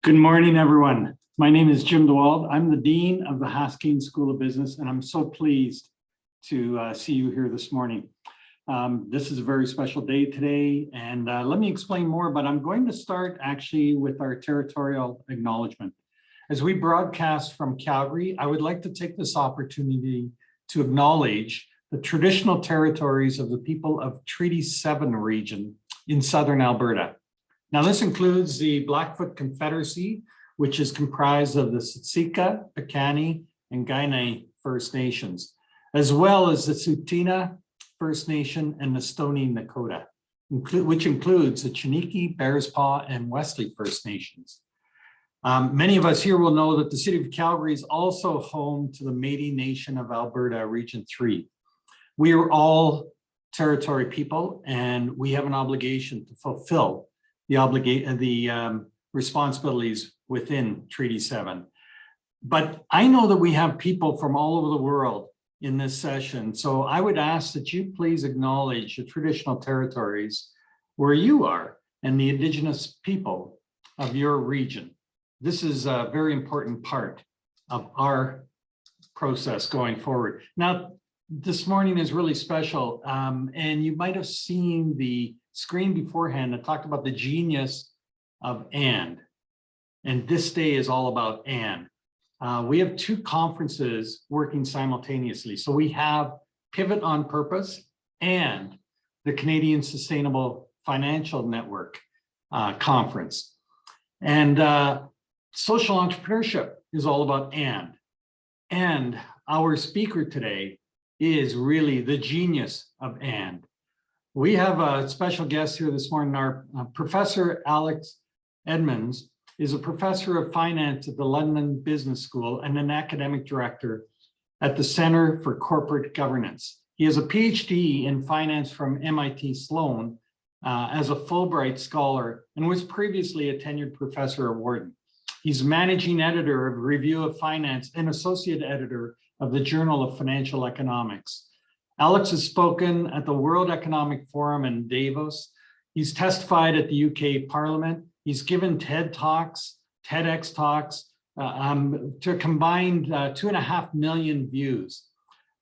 Good morning, everyone. My name is Jim Dewald. I'm the Dean of the Haskeen School of Business, and I'm so pleased to see you here this morning. This is a very special day today, and let me explain more, but I'm going to start actually with our territorial acknowledgement. As we broadcast from Calgary, I would like to take this opportunity to acknowledge the traditional territories of the people of Treaty 7 region in southern Alberta. Now, this includes the Blackfoot Confederacy, which is comprised of the Siksika, Piikani, and Kainai First Nations, as well as the Tsuut'ina First Nation and the Stoney Nakoda, which includes the Chiniki, Bearspaw, and Wesley First Nations. Many of us here will know that the city of Calgary is also home to the Métis Nation of Alberta, Region 3. We are all territory people, and we have an obligation to fulfill the responsibilities within Treaty 7. But I know that we have people from all over the world in this session. So I would ask that you please acknowledge the traditional territories where you are and the Indigenous people of your region. This is a very important part of our process going forward. Now, this morning is really special, and you might have seen the screen beforehand that talked about the genius of and this day is all about and. We have two conferences working simultaneously. So we have Pivot on Purpose and the Canadian Sustainable Financial Network conference. And social entrepreneurship is all about and our speaker today is really the genius of and. We have a special guest here this morning. Our Professor Alex Edmans is a professor of finance at the London Business School and an academic director at the Center for Corporate Governance. He has a PhD in finance from MIT Sloan as a Fulbright scholar and was previously a tenured professor at Wharton. He's managing editor of Review of Finance and associate editor of the Journal of Financial Economics. Alex has spoken at the World Economic Forum in Davos. He's testified at the UK Parliament. He's given TED Talks, TEDx Talks, to a combined 2.5 million views.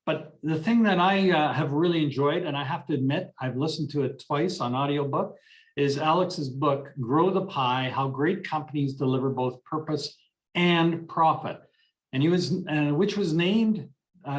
But the thing that I have really enjoyed, and I have to admit, I've listened to it twice on audiobook, is Alex's book, Grow the Pie, How Great Companies Deliver Both Purpose and Profit. And he was, which was named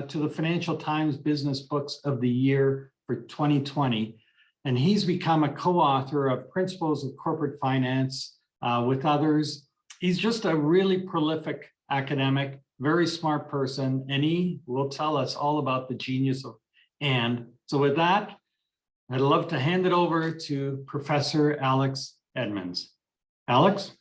to the Financial Times Business Books of the Year for 2020. And he's become a co-author of Principles of Corporate Finance with others. He's just a really prolific academic, very smart person, and he will tell us all about the genius of and. So with that, I'd love to hand it over to Professor Alex Edmans. Alex?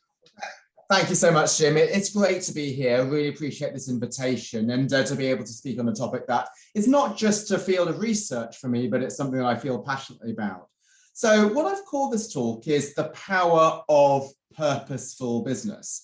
Thank you so much, Jim. It's great to be here. I really appreciate this invitation and to be able to speak on a topic that is not just a field of research for me, but it's something that I feel passionately about. So what I've called this talk is the power of purposeful business.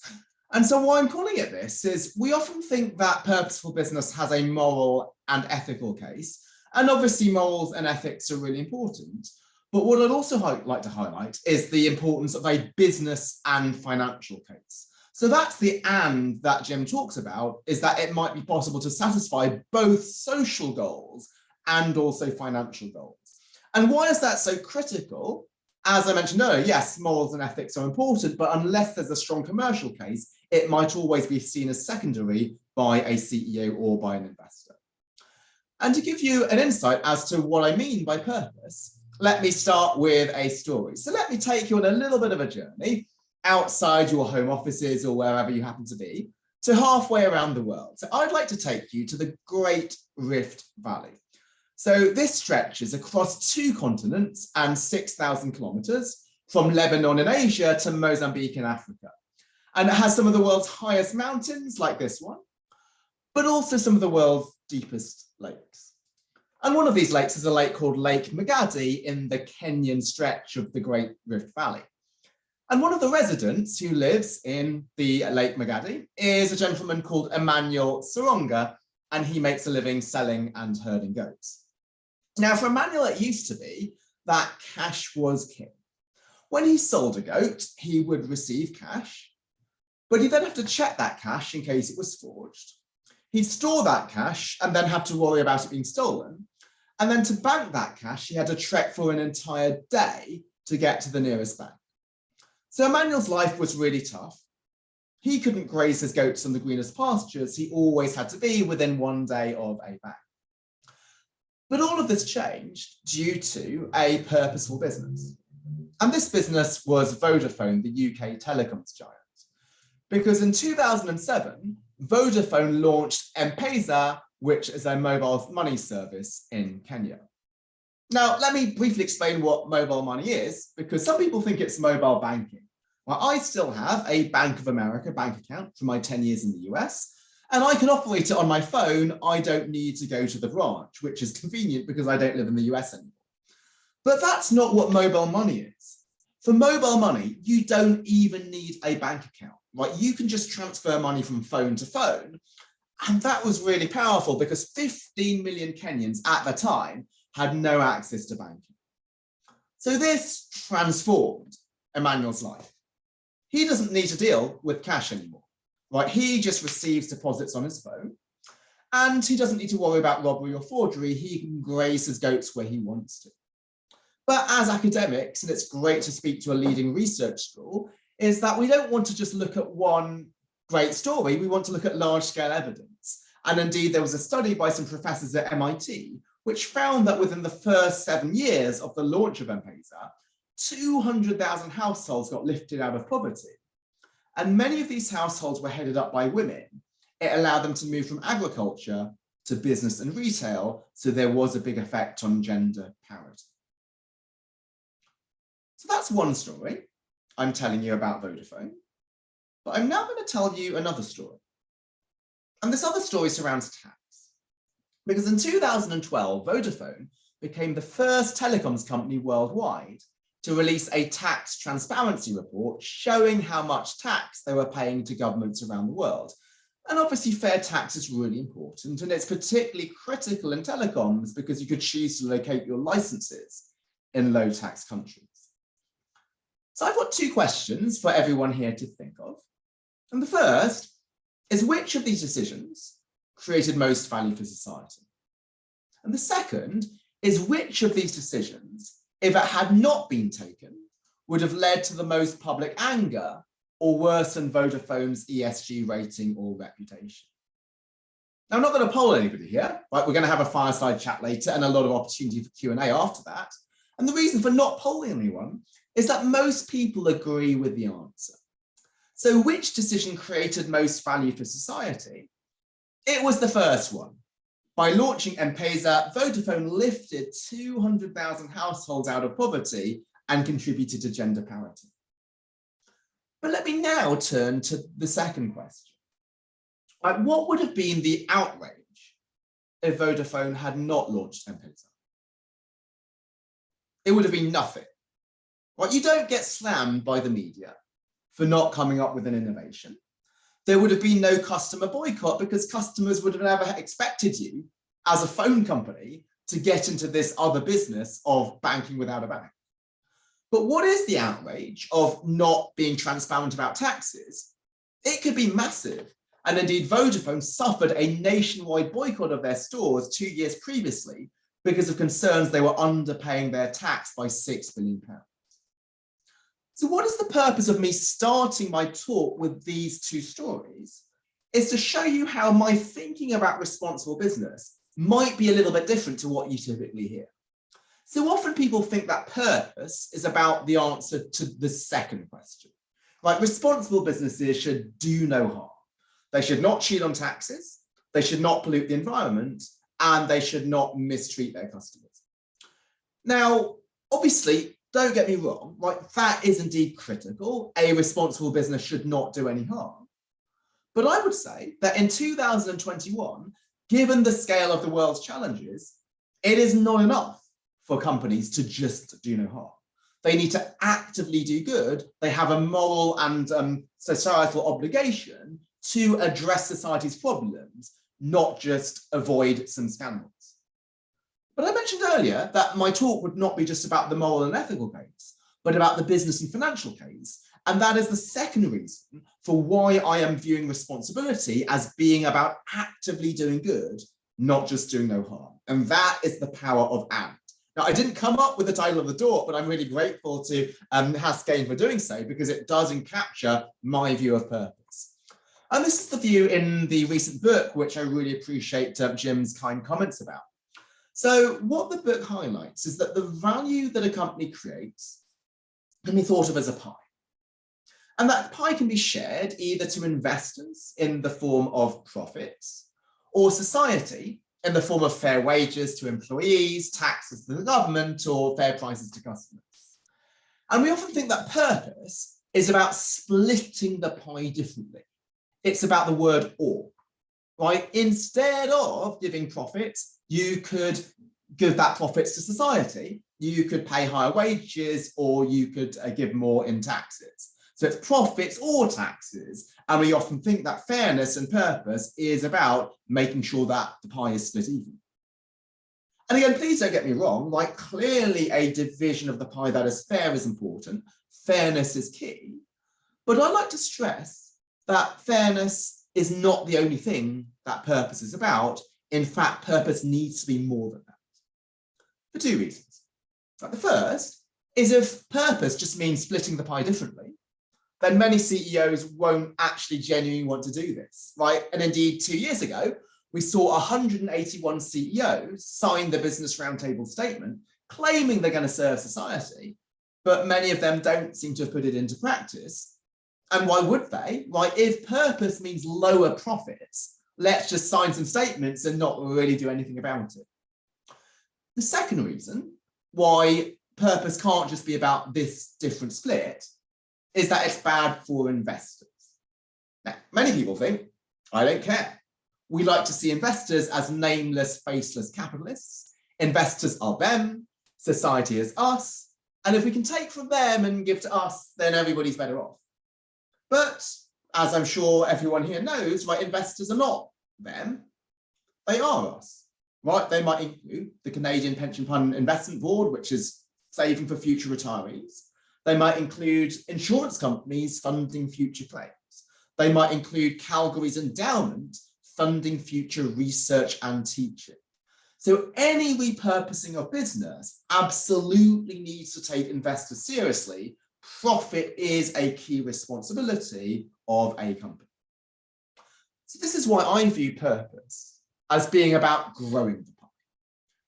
And so why I'm calling it this is we often think that purposeful business has a moral and ethical case. And obviously morals and ethics are really important. But what I'd also like to highlight is the importance of a business and financial case. So that's the and that Jim talks about, is that it might be possible to satisfy both social goals and also financial goals. And why is that so critical? As I mentioned earlier, yes, morals and ethics are important, but unless there's a strong commercial case, it might always be seen as secondary by a CEO or by an investor. And to give you an insight as to what I mean by purpose, let me start with a story. So let me take you on a little bit of a journey outside your home offices or wherever you happen to be to halfway around the world. So I'd like to take you to the Great Rift Valley. So this stretches across 2 continents and 6,000 kilometers from Lebanon in Asia to Mozambique in Africa. And it has some of the world's highest mountains like this one, but also some of the world's deepest lakes. And one of these lakes is a lake called Lake Magadi in the Kenyan stretch of the Great Rift Valley. And one of the residents who lives in the Lake Magadi is a gentleman called Emmanuel Soronga, and he makes a living selling and herding goats. Now, for Emmanuel, it used to be that cash was king. When he sold a goat, he would receive cash, But he'd then have to check that cash in case it was forged. He'd store that cash and then have to worry about it being stolen. And then to bank that cash, he had to trek for an entire day to get to the nearest bank. So Emmanuel's life was really tough. He couldn't graze his goats on the greenest pastures. He always had to be within one day of a bank. But all of this changed due to a purposeful business. And this business was Vodafone, the UK telecoms giant. Because in 2007, Vodafone launched M-Pesa, which is a mobile money service in Kenya. Now, let me briefly explain what mobile money is, because some people think it's mobile banking. Well, I still have a Bank of America bank account for my 10 years in the US, and I can operate it on my phone. I don't need to go to the branch, which is convenient because I don't live in the US anymore. But that's not what mobile money is. For mobile money, you don't even need a bank account, right? You can just transfer money from phone to phone. And that was really powerful because 15 million Kenyans at the time had no access to banking. So this transformed Emmanuel's life. He doesn't need to deal with cash anymore, right? He just receives deposits on his phone, and he doesn't need to worry about robbery or forgery. He can graze his goats where he wants to. But as academics, and it's great to speak to a leading research school, is that we don't want to just look at one great story. We want to look at large-scale evidence. And indeed, there was a study by some professors at MIT, which found that within the first 7 years of the launch of M-Pesa, 200,000 households got lifted out of poverty. And many of these households were headed up by women. It allowed them to move from agriculture to business and retail, so there was a big effect on gender parity. So that's one story I'm telling you about Vodafone, but I'm now going to tell you another story. And this other story surrounds tax, because in 2012, Vodafone became the first telecoms company worldwide to release a tax transparency report showing how much tax they were paying to governments around the world. And obviously fair tax is really important, and it's particularly critical in telecoms because you could choose to locate your licenses in low tax countries. So I've got two questions for everyone here to think of. And the first is, which of these decisions created most value for society? And the second is, which of these decisions, if it had not been taken, would have led to the most public anger or worsened Vodafone's ESG rating or reputation? Now, I'm not going to poll anybody here, right? We're going to have a fireside chat later and a lot of opportunity for Q&A after that. And the reason for not polling anyone is that most people agree with the answer. So which decision created most value for society? It was the first one. By launching M-Pesa, Vodafone lifted 200,000 households out of poverty and contributed to gender parity. But let me now turn to the second question. What would have been the outrage if Vodafone had not launched M-Pesa? It would have been nothing. Right? You don't get slammed by the media for not coming up with an innovation. There would have been no customer boycott because customers would have never expected you as a phone company to get into this other business of banking without a bank. But what is the outrage of not being transparent about taxes? It could be massive. And indeed, Vodafone suffered a nationwide boycott of their stores 2 years previously because of concerns they were underpaying their tax by £6 billion. So what is the purpose of me starting my talk with these two stories? Is to show you how my thinking about responsible business might be a little bit different to what you typically hear. So often people think that purpose is about the answer to the second question. Like, responsible businesses should do no harm. They should not cheat on taxes, they should not pollute the environment, and they should not mistreat their customers. Now, obviously, don't get me wrong, right? That is indeed critical. A responsible business should not do any harm. But I would say that in 2021, given the scale of the world's challenges, it is not enough for companies to just do no harm. They need to actively do good. They have a moral and societal obligation to address society's problems, not just avoid some scandals. But I mentioned earlier that my talk would not be just about the moral and ethical case, but about the business and financial case. And that is the second reason for why I am viewing responsibility as being about actively doing good, not just doing no harm. And that is the power of AND. Now, I didn't come up with the title of the talk, but I'm really grateful to Haskell for doing so, because it does capture my view of purpose. And this is the view in the recent book, which I really appreciate Jim's kind comments about. So what the book highlights is that the value that a company creates can be thought of as a pie. And that pie can be shared either to investors in the form of profits, or society in the form of fair wages to employees, taxes to the government, or fair prices to customers. And we often think that purpose is about splitting the pie differently. It's about the word or, right? Instead of giving profits, you could give that profits to society, you could pay higher wages, or you could give more in taxes. So it's profits or taxes. And we often think that fairness and purpose is about making sure that the pie is split even. And again, please don't get me wrong, like clearly a division of the pie that is fair is important. Fairness is key. But I'd like to stress that fairness is not the only thing that purpose is about. In fact, purpose needs to be more than that, for two reasons. The first is if purpose just means splitting the pie differently, then many CEOs won't actually genuinely want to do this, right? And indeed, 2 years ago, we saw 181 CEOs sign the Business Roundtable statement claiming they're going to serve society, but many of them don't seem to have put it into practice. And why would they? Right? If purpose means lower profits, let's just sign some statements and not really do anything about it. The second reason why purpose can't just be about this different split is that it's bad for investors. Now, many people think, I don't care. We like to see investors as nameless, faceless capitalists. Investors are them, society is us, and if we can take from them and give to us, then everybody's better off. But as I'm sure everyone here knows, right, investors are not them, they are us, right? They might include the Canadian Pension Fund Investment Board, which is saving for future retirees. They might include insurance companies funding future claims. They might include Calgary's endowment funding future research and teaching. So any repurposing of business absolutely needs to take investors seriously. Profit is a key responsibility of a company. So this is why I view purpose as being about growing the pie,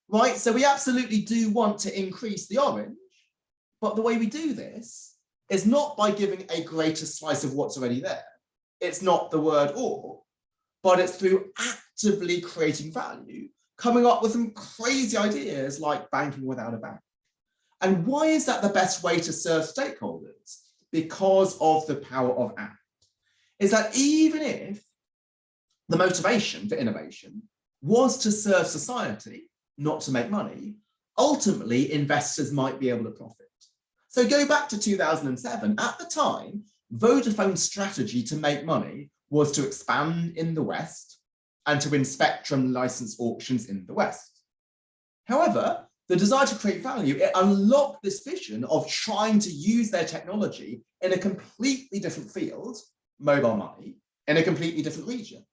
right? So we absolutely do want to increase the orange, but the way we do this is not by giving a greater slice of what's already there. It's not the word or, but it's through actively creating value, coming up with some crazy ideas like banking without a bank. And why is that the best way to serve stakeholders? Because of the power of AND. Is that even if the motivation for innovation was to serve society, not to make money, ultimately investors might be able to profit. So go back to 2007. At the time, Vodafone's strategy to make money was to expand in the West and to win spectrum license auctions in the West. However, the desire to create value, it unlocked this vision of trying to use their technology in a completely different field, mobile money, in a completely different region.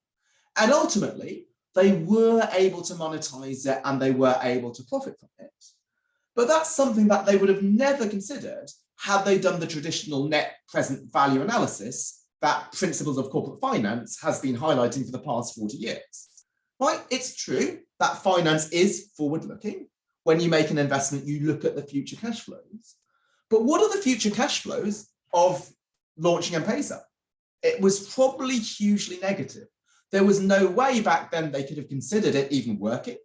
And ultimately, they were able to monetize it and they were able to profit from it. But that's something that they would have never considered had they done the traditional net present value analysis that Principles of Corporate Finance has been highlighting for the past 40 years. Right? It's true that finance is forward-looking. When you make an investment, you look at the future cash flows. But what are the future cash flows of launching M-Pesa? It was probably hugely negative. There was no way back then they could have considered it even working.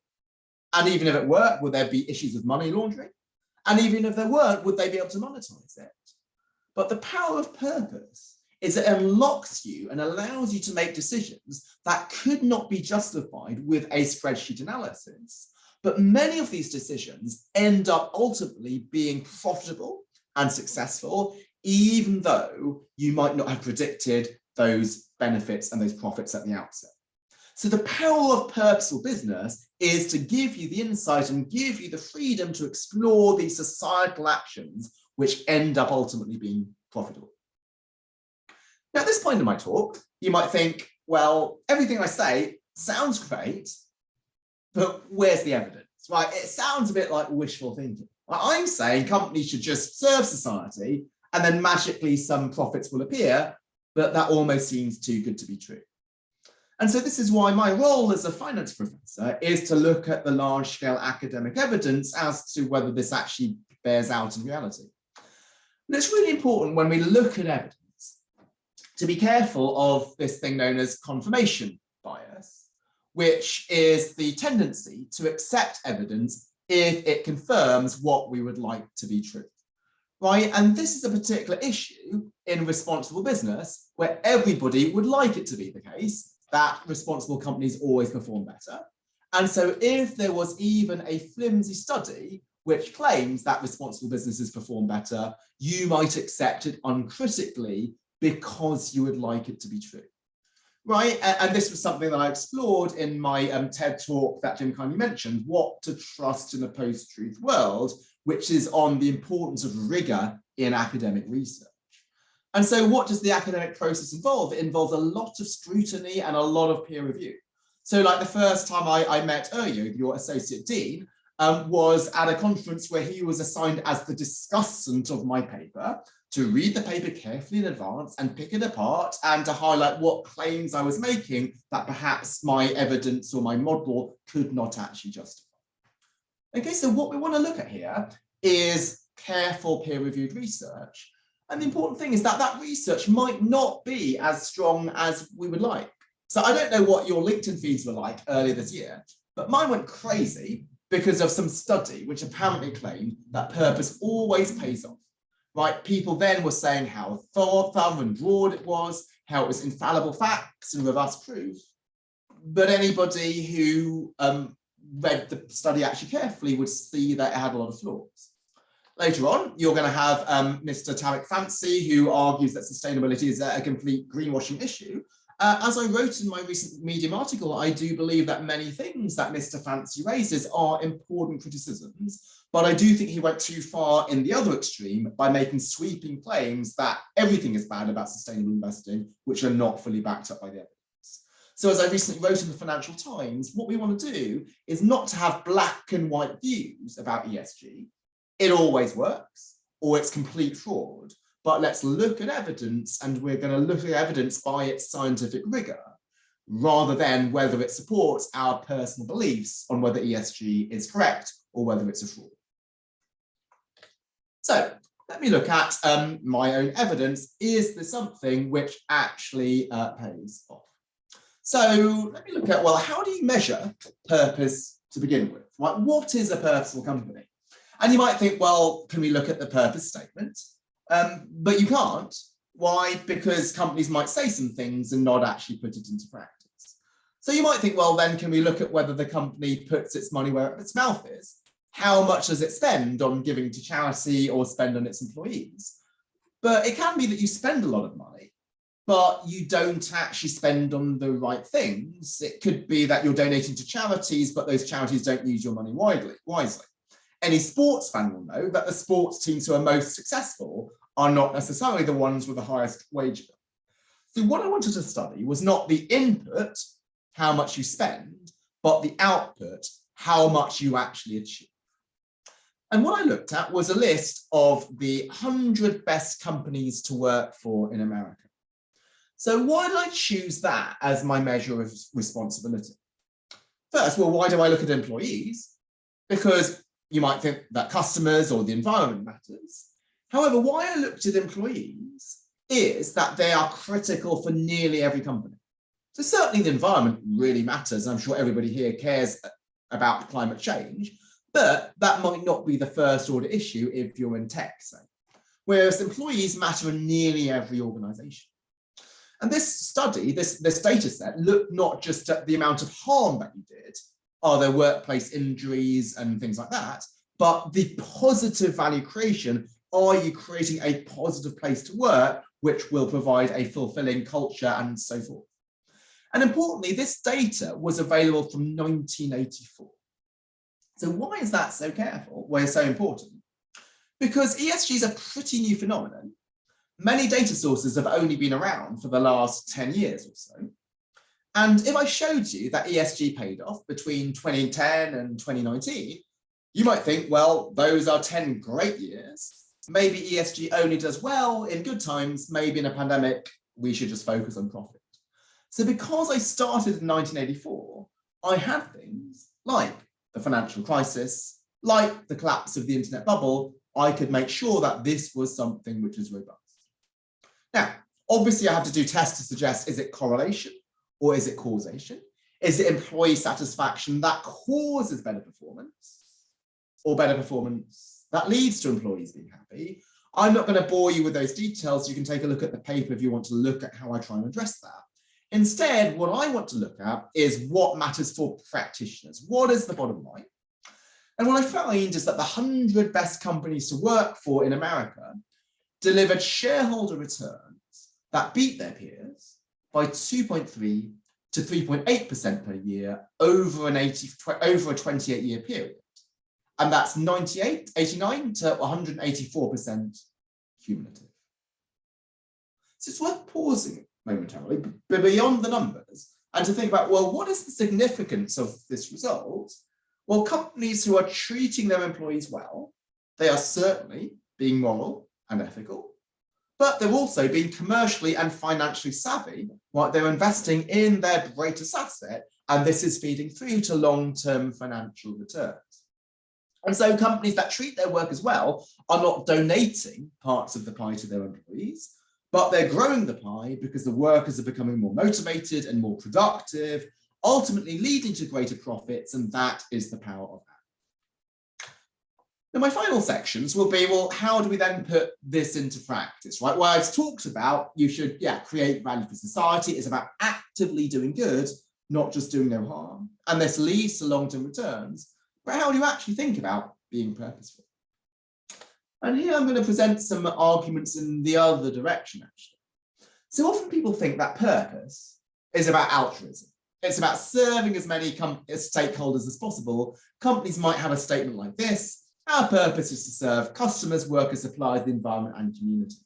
And even if it worked, would there be issues of money laundering? And even if there weren't, would they be able to monetize it? But the power of purpose is it unlocks you and allows you to make decisions that could not be justified with a spreadsheet analysis. But many of these decisions end up ultimately being profitable and successful, even though you might not have predicted those benefits and those profits at the outset. So the power of purposeful business is to give you the insight and give you the freedom to explore these societal actions which end up ultimately being profitable. Now, at this point in my talk, you might think, well, everything I say sounds great, but where's the evidence, right? It sounds a bit like wishful thinking. I'm saying companies should just serve society and then magically some profits will appear, but that almost seems too good to be true. And so this is why my role as a finance professor is to look at the large-scale academic evidence as to whether this actually bears out in reality. And it's really important when we look at evidence to be careful of this thing known as confirmation bias, which is the tendency to accept evidence if it confirms what we would like to be true, right? And this is a particular issue in responsible business where everybody would like it to be the case that responsible companies always perform better. And so if there was even a flimsy study which claims that responsible businesses perform better, you might accept it uncritically because you would like it to be true, right? And this was something that I explored in my TED talk that Jim kindly mentioned, What to Trust in a Post-Truth World, which is on the importance of rigor in academic research. And so what does the academic process involve? It involves a lot of scrutiny and a lot of peer review. So like the first time I met Eryo, your associate dean, was at a conference where he was assigned as the discussant of my paper to read the paper carefully in advance and pick it apart and to highlight what claims I was making that perhaps my evidence or my model could not actually justify. Okay, so what we want to look at here is careful peer-reviewed research. And the important thing is that that research might not be as strong as we would like. So I don't know what your LinkedIn feeds were like earlier this year, but mine went crazy because of some study which apparently claimed that purpose always pays off, right? People then were saying how thorough and broad it was, how it was infallible facts and robust proof. But anybody who read the study actually carefully would see that it had a lot of flaws. Later on, you're going to have Mr. Tarek Fancy, who argues that sustainability is a complete greenwashing issue. As I wrote in my recent Medium article, I do believe that many things that Mr. Fancy raises are important criticisms, but I do think he went too far in the other extreme by making sweeping claims that everything is bad about sustainable investing, which are not fully backed up by the evidence. So as I recently wrote in the Financial Times, what we want to do is not to have black and white views about ESG. It always works, or it's complete fraud. But let's look at evidence, and we're going to look at evidence by its scientific rigor, rather than whether it supports our personal beliefs on whether ESG is correct or whether it's a fraud. So let me look at my own evidence. Is there something which actually pays off? So let me look at, well, how do you measure purpose to begin with? Right? What is a purposeful company? And you might think, well, can we look at the purpose statement? But you can't. Why? Because companies might say some things and not actually put it into practice. So you might think, well, then can we look at whether the company puts its money where its mouth is? How much does it spend on giving to charity or spend on its employees? But it can be that you spend a lot of money, but you don't actually spend on the right things. It could be that you're donating to charities, but those charities don't use your money wisely. Any sports fan will know that the sports teams who are most successful are not necessarily the ones with the highest wage bill. So what I wanted to study was not the input, how much you spend, but the output, how much you actually achieve. And what I looked at was a list of the 100 best companies to work for in America. So why did I choose that as my measure of responsibility? First, well, why do I look at employees? Because you might think that customers or the environment matters. However, why I looked at employees is that they are critical for nearly every company. So certainly the environment really matters. I'm sure everybody here cares about climate change, but that might not be the first order issue if you're in tech, say. Whereas employees matter in nearly every organization. And this study, this data set, looked not just at the amount of harm that you did, are there workplace injuries and things like that, but the positive value creation. Are you creating a positive place to work, which will provide a fulfilling culture and so forth? And importantly, this data was available from 1984. So why is that so careful? Why is it so important? Because ESG is a pretty new phenomenon. many data sources have only been around for the last 10 years or so. And if I showed you that ESG paid off between 2010 and 2019, you might think, well, those are 10 great years. Maybe ESG only does well in good times. Maybe in a pandemic, we should just focus on profit. So because I started in 1984, I had things like the financial crisis, like the collapse of the internet bubble. I could make sure that this was something which is robust. Now, obviously I have to do tests to suggest, is it correlation or is it causation? Is it employee satisfaction that causes better performance, or better performance that leads to employees being happy? I'm not going to bore you with those details. You can take a look at the paper if you want to look at how I try and address that. Instead, what I want to look at is what matters for practitioners. What is the bottom line? And what I find is that the 100 best companies to work for in America delivered shareholder returns that beat their peers by 2.3 to 3.8% per year over a 28-year period. And that's 89 to 184% cumulative. So it's worth pausing momentarily, but beyond the numbers, and to think about, well, what is the significance of this result? Well, companies who are treating their employees well, they are certainly being moral and ethical, but they're also being commercially and financially savvy, right? They're investing in their greatest asset, and this is feeding through to long-term financial returns. And so companies that treat their workers well are not donating parts of the pie to their employees, but they're growing the pie because the workers are becoming more motivated and more productive, ultimately leading to greater profits, and that is the power of that. Now, my final sections will be, well, how do we then put this into practice, right? Well, I've talked about you should, create value for society. It's about actively doing good, not just doing no harm. And this leads to long-term returns. But how do you actually think about being purposeful? And here I'm going to present some arguments in the other direction, actually. So often people think that purpose is about altruism. It's about serving as many stakeholders as possible. Companies might have a statement like this: our purpose is to serve customers, workers, suppliers, the environment, and community.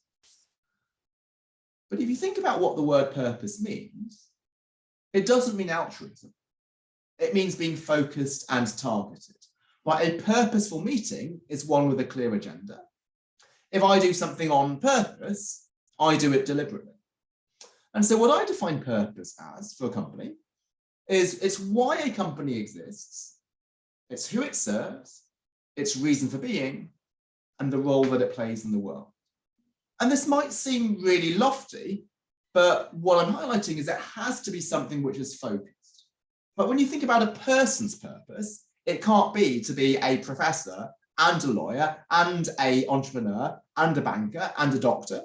But if you think about what the word purpose means, it doesn't mean altruism. It means being focused and targeted. Right? A purposeful meeting is one with a clear agenda. If I do something on purpose, I do it deliberately. And so what I define purpose as for a company is it's why a company exists, it's who it serves, its reason for being, and the role that it plays in the world. And this might seem really lofty, but what I'm highlighting is it has to be something which is focused. But when you think about a person's purpose, it can't be to be a professor and a lawyer and an entrepreneur and a banker and a doctor.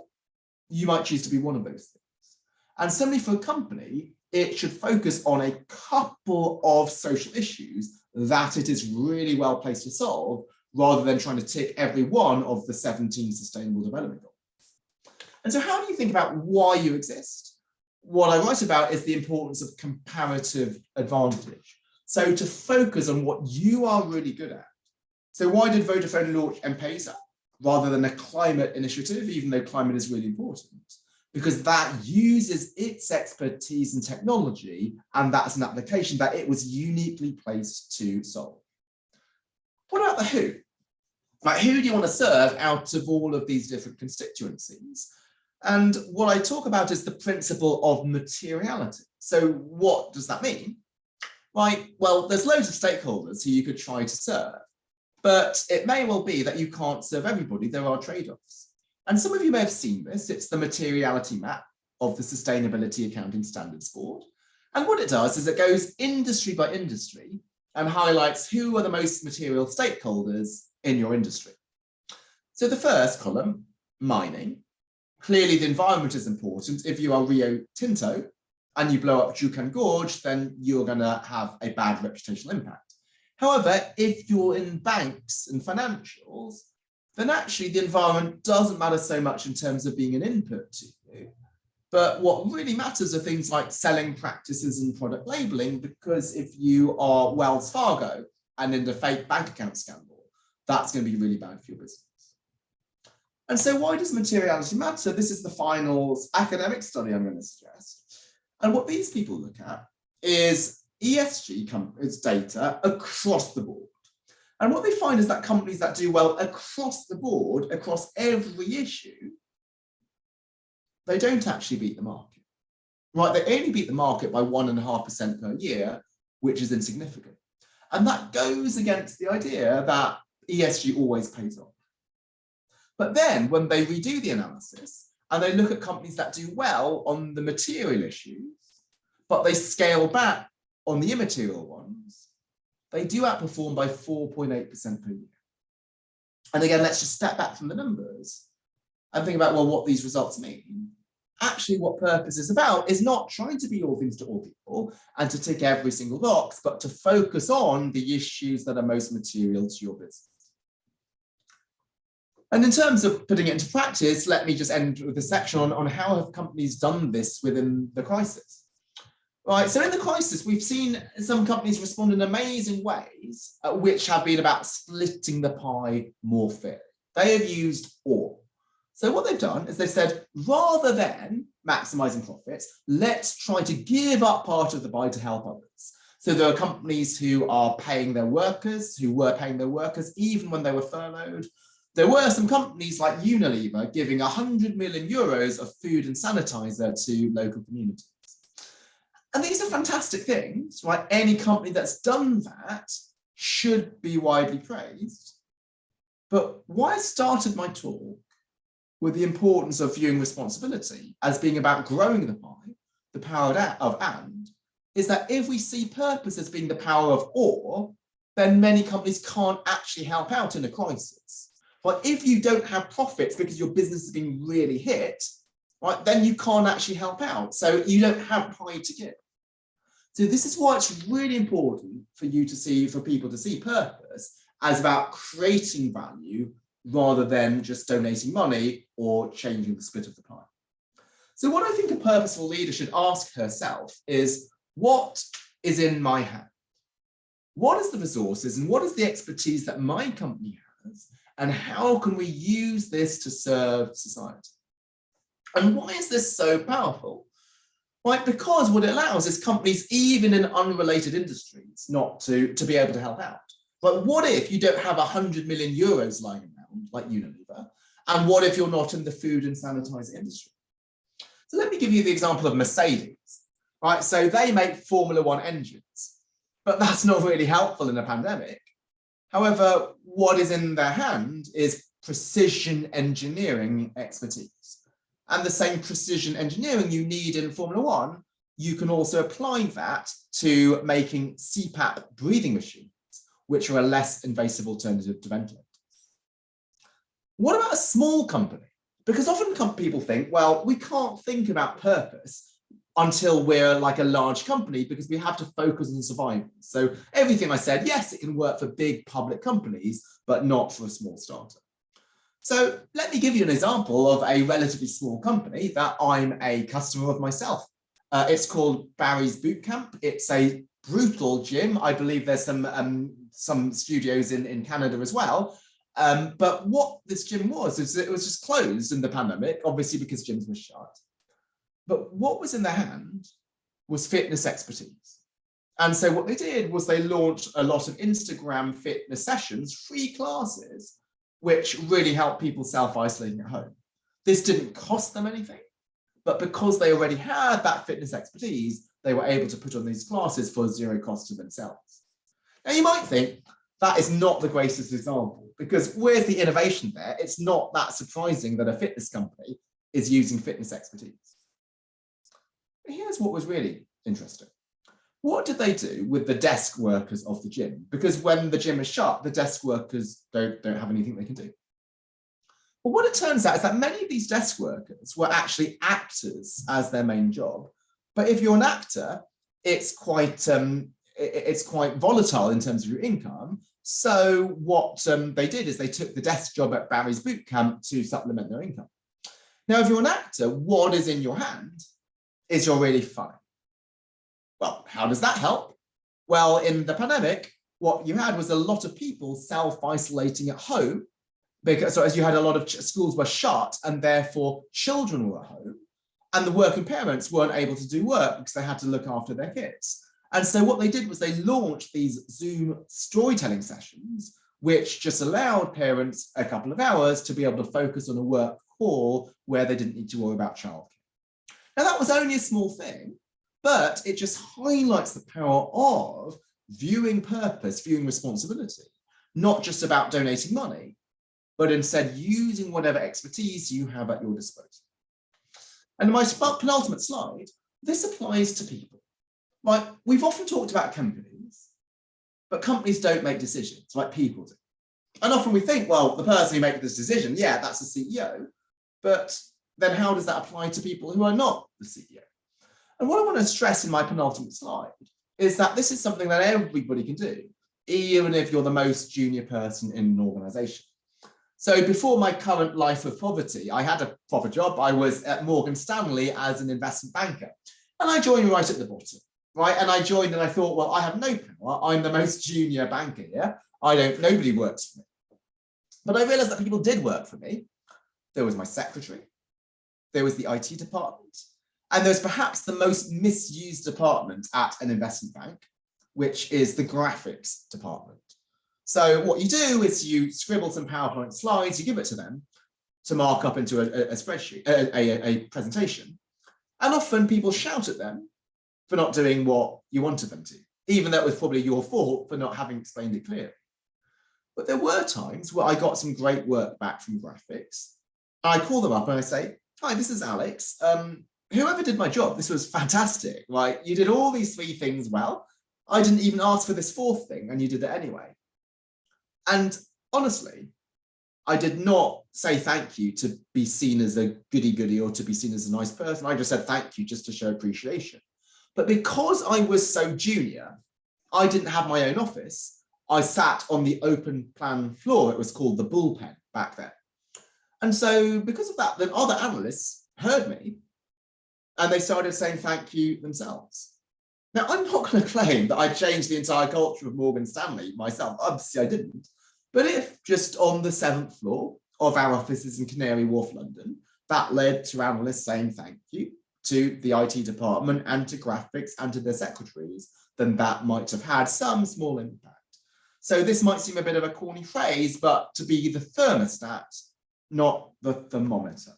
You might choose to be one of those things. And similarly for a company, it should focus on a couple of social issues that it is really well placed to solve, rather than trying to tick every one of the 17 Sustainable Development Goals. And so how do you think about why you exist? What I write about is the importance of comparative advantage. So to focus on what you are really good at. So why did Vodafone launch M-Pesa rather than a climate initiative, even though climate is really important? Because that uses its expertise in technology, and that's an application that it was uniquely placed to solve. What about the who? Like, who do you want to serve out of all of these different constituencies? And what I talk about is the principle of materiality. So what does that mean? Right, well, there's loads of stakeholders who you could try to serve, but it may well be that you can't serve everybody. There are trade-offs. And some of you may have seen this. It's the materiality map of the Sustainability Accounting Standards Board. And what it does is it goes industry by industry and highlights who are the most material stakeholders in your industry. So the first column, mining. Clearly, the environment is important. If you are Rio Tinto and you blow up Juukan Gorge, then you're going to have a bad reputational impact. However, if you're in banks and financials, then actually the environment doesn't matter so much in terms of being an input to you. But what really matters are things like selling practices and product labeling, because if you are Wells Fargo and in the fake bank account scandal, that's going to be really bad for your business. And so why does materiality matter? This is the finals academic study I'm going to suggest. And what these people look at is ESG data across the board. And what they find is that companies that do well across the board, across every issue, they don't actually beat the market. Right? They only beat the market by 1.5% per year, which is insignificant. And that goes against the idea that ESG always pays off. But then when they redo the analysis and they look at companies that do well on the material issues, but they scale back on the immaterial ones, they do outperform by 4.8% per year. And again, let's just step back from the numbers and think about, well, what these results mean. Actually, what purpose is about is not trying to be all things to all people and to tick every single box, but to focus on the issues that are most material to your business. And in terms of putting it into practice, let me just end with a section on how have companies done this within the crisis. Right, so in the crisis, we've seen some companies respond in amazing ways, which have been about splitting the pie more fairly. They have used all. So what they've done is they've said, rather than maximizing profits, let's try to give up part of the pie to help others. So there are companies who are paying their workers, who were paying their workers even when they were furloughed. There were some companies like Unilever giving 100 million euros of food and sanitizer to local communities. And these are fantastic things, right? Any company that's done that should be widely praised. But why I started my talk with the importance of viewing responsibility as being about growing the pie, the power of and, is that if we see purpose as being the power of or, then many companies can't actually help out in a crisis. But if you don't have profits because your business is being really hit, right, then you can't actually help out. So you don't have pie to give. So this is why it's really important for people to see purpose as about creating value rather than just donating money or changing the split of the pie. So what I think a purposeful leader should ask herself is, what is in my hand? What is the resources and what is the expertise that my company has? And how can we use this to serve society? And why is this so powerful? Right, because what it allows is companies, even in unrelated industries, not to be able to help out. But what if you don't have 100 million euros lying around, like Unilever? And what if you're not in the food and sanitizer industry? So let me give you the example of Mercedes. Right, so they make Formula One engines, but that's not really helpful in a pandemic. However, what is in their hand is precision engineering expertise. And the same precision engineering you need in Formula One, you can also apply that to making CPAP breathing machines, which are a less invasive alternative to ventilators. What about a small company? Because often people think, well, we can't think about purpose until we're like a large company because we have to focus on survival. So everything I said, yes, it can work for big public companies, but not for a small startup. So let me give you an example of a relatively small company that I'm a customer of myself. It's called Barry's Bootcamp. It's a brutal gym. I believe there's some studios in Canada as well. But what this gym was is it was just closed in the pandemic, obviously because gyms were shut. But what was in their hand was fitness expertise. And so what they did was they launched a lot of Instagram fitness sessions, free classes, which really helped people self-isolating at home. This didn't cost them anything, but because they already had that fitness expertise, they were able to put on these classes for zero cost to themselves. Now you might think that is not the greatest example, because where's the innovation there? It's not that surprising that a fitness company is using fitness expertise. But here's what was really interesting. What did they do with the desk workers of the gym? Because when the gym is shut, the desk workers don't have anything they can do. But what it turns out is that many of these desk workers were actually actors as their main job. But if you're an actor, it's quite volatile in terms of your income. So what they did is they took the desk job at Barry's Bootcamp to supplement their income. Now, if you're an actor, what is in your hand is you're really funny. Well, how does that help? Well, in the pandemic, what you had was a lot of people self-isolating at home because so as you had a lot of schools were shut and therefore children were home and the working parents weren't able to do work because they had to look after their kids. And so what they did was they launched these Zoom storytelling sessions, which just allowed parents a couple of hours to be able to focus on a work call where they didn't need to worry about childcare. Now that was only a small thing, but it just highlights the power of viewing purpose, viewing responsibility, not just about donating money, but instead using whatever expertise you have at your disposal. And my penultimate slide, this applies to people. Right? We've often talked about companies, but companies don't make decisions like people do. And often we think, well, the person who makes this decision, yeah, that's the CEO, but then how does that apply to people who are not the CEO? And what I want to stress in my penultimate slide is that this is something that everybody can do, even if you're the most junior person in an organization. So before my current life of poverty, I had a proper job. I was at Morgan Stanley as an investment banker, and I joined right at the bottom, right? And I joined and I thought, well, I have no power. I'm the most junior banker here. Nobody works for me. But I realized that people did work for me. There was my secretary, there was the IT department, and there's perhaps the most misused department at an investment bank, which is the graphics department. So what you do is you scribble some PowerPoint slides, you give it to them to mark up into a spreadsheet, a presentation. And often people shout at them for not doing what you wanted them to, even though it was probably your fault for not having explained it clearly. But there were times where I got some great work back from graphics. I call them up and I say, hi, this is Alex. Whoever did my job, this was fantastic, right? You did all these 3 things well. I didn't even ask for this 4th thing and you did it anyway. And honestly, I did not say thank you to be seen as a goody-goody or to be seen as a nice person. I just said thank you just to show appreciation. But because I was so junior, I didn't have my own office. I sat on the open plan floor. It was called the bullpen back then. And so because of that, then other analysts heard me and they started saying thank you themselves. Now, I'm not going to claim that I changed the entire culture of Morgan Stanley myself. Obviously, I didn't. But if just on the 7th floor of our offices in Canary Wharf, London, that led to analysts saying thank you to the IT department and to graphics and to their secretaries, then that might have had some small impact. So this might seem a bit of a corny phrase, but to be the thermostat, not the thermometer.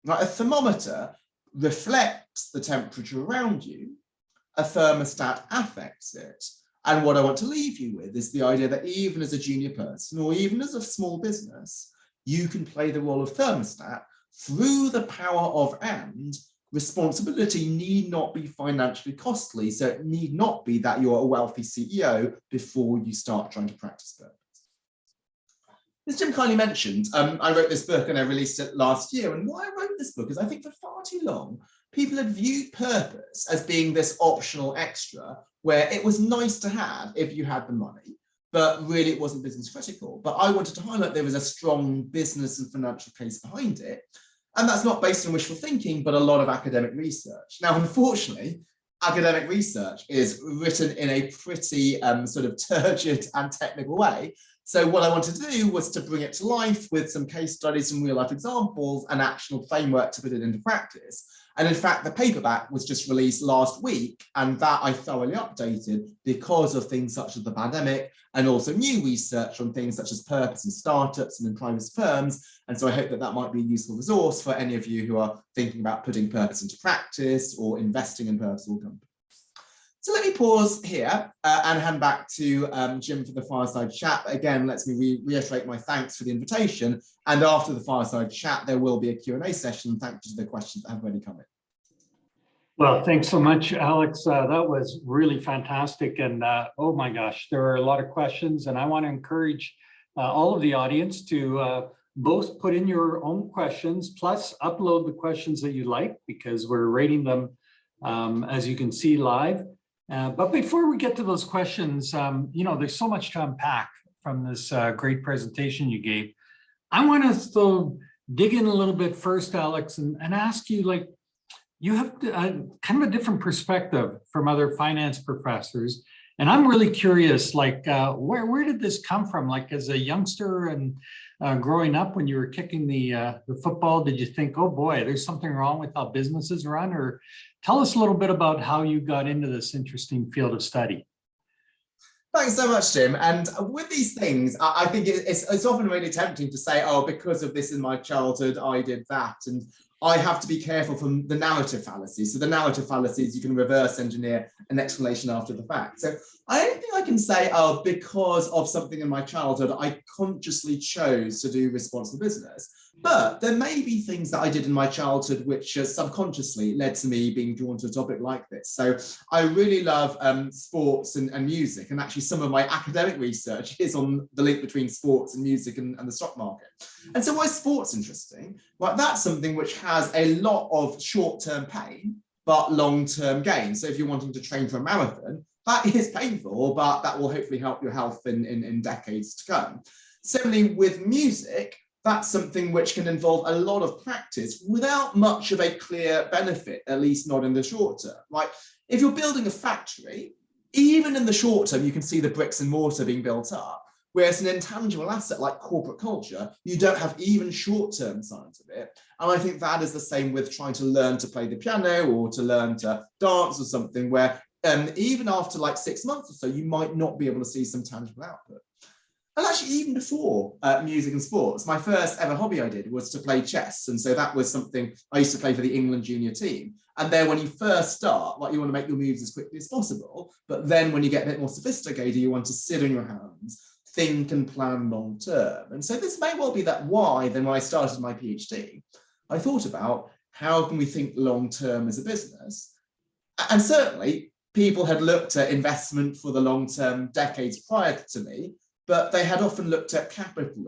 Now, a thermometer reflects the temperature around you. A thermostat affects it. And what I want to leave you with is the idea that even as a junior person or even as a small business, you can play the role of thermostat through the power of and. Responsibility need not be financially costly, so it need not be that you're a wealthy CEO before you start trying to practice purpose. As Jim kindly mentioned, I wrote this book and I released it last year. And why I wrote this book is I think for far too long, people had viewed purpose as being this optional extra where it was nice to have if you had the money, but really it wasn't business critical. But I wanted to highlight there was a strong business and financial case behind it. And that's not based on wishful thinking, but a lot of academic research. Now, unfortunately, academic research is written in a pretty sort of turgid and technical way. So what I wanted to do was to bring it to life with some case studies and real life examples and actionable framework to put it into practice. And in fact, the paperback was just released last week, and that I thoroughly updated because of things such as the pandemic and also new research on things such as purpose and startups and in private firms. And so I hope that that might be a useful resource for any of you who are thinking about putting purpose into practice or investing in purposeful companies. So let me pause here and hand back to Jim for the fireside chat. Again, let me reiterate my thanks for the invitation. And after the fireside chat, there will be a Q&A session. Thank you to the questions that have already come in. Well, thanks so much, Alex. That was really fantastic. And oh my gosh, there are a lot of questions. And I want to encourage all of the audience to both put in your own questions, plus upload the questions that you like, because we're rating them, as you can see, live. But before we get to those questions, you know, there's so much to unpack from this great presentation you gave. I want to still dig in a little bit first, Alex, and ask you, like, you have kind of a different perspective from other finance professors. And I'm really curious, like, where did this come from? Like, as a youngster and growing up, when you were kicking the football, did you think, oh boy, there's something wrong with how businesses run? Or tell us a little bit about how you got into this interesting field of study. Thanks so much, Jim. And with these things, I think it's often really tempting to say, oh, because of this in my childhood, I did that. And I have to be careful from the narrative fallacy. So the narrative fallacy is you can reverse engineer an explanation after the fact. So I don't think I can say, oh, because of something in my childhood, I consciously chose to do responsible business. But there may be things that I did in my childhood which subconsciously led to me being drawn to a topic like this. So I really love sports and music, and actually some of my academic research is on the link between sports and music and the stock market. And so why is sports interesting? Well, that's something which has a lot of short-term pain, but long-term gain. So if you're wanting to train for a marathon, that is painful, but that will hopefully help your health in decades to come. Similarly with music, that's something which can involve a lot of practice without much of a clear benefit, at least not in the short term. Like if you're building a factory, even in the short term, you can see the bricks and mortar being built up. Whereas an intangible asset like corporate culture, you don't have even short-term signs of it. And I think that is the same with trying to learn to play the piano or to learn to dance or something where even after like 6 months or so, you might not be able to see some tangible output. And actually, even before music and sports, my first ever hobby I did was to play chess. And so that was something I used to play for the England junior team. And then when you first start, like you want to make your moves as quickly as possible. But then when you get a bit more sophisticated, you want to sit on your hands, think and plan long term. And so this may well be that why then when I started my PhD, I thought about how can we think long term as a business? And certainly people had looked at investment for the long term decades prior to me, but they had often looked at capital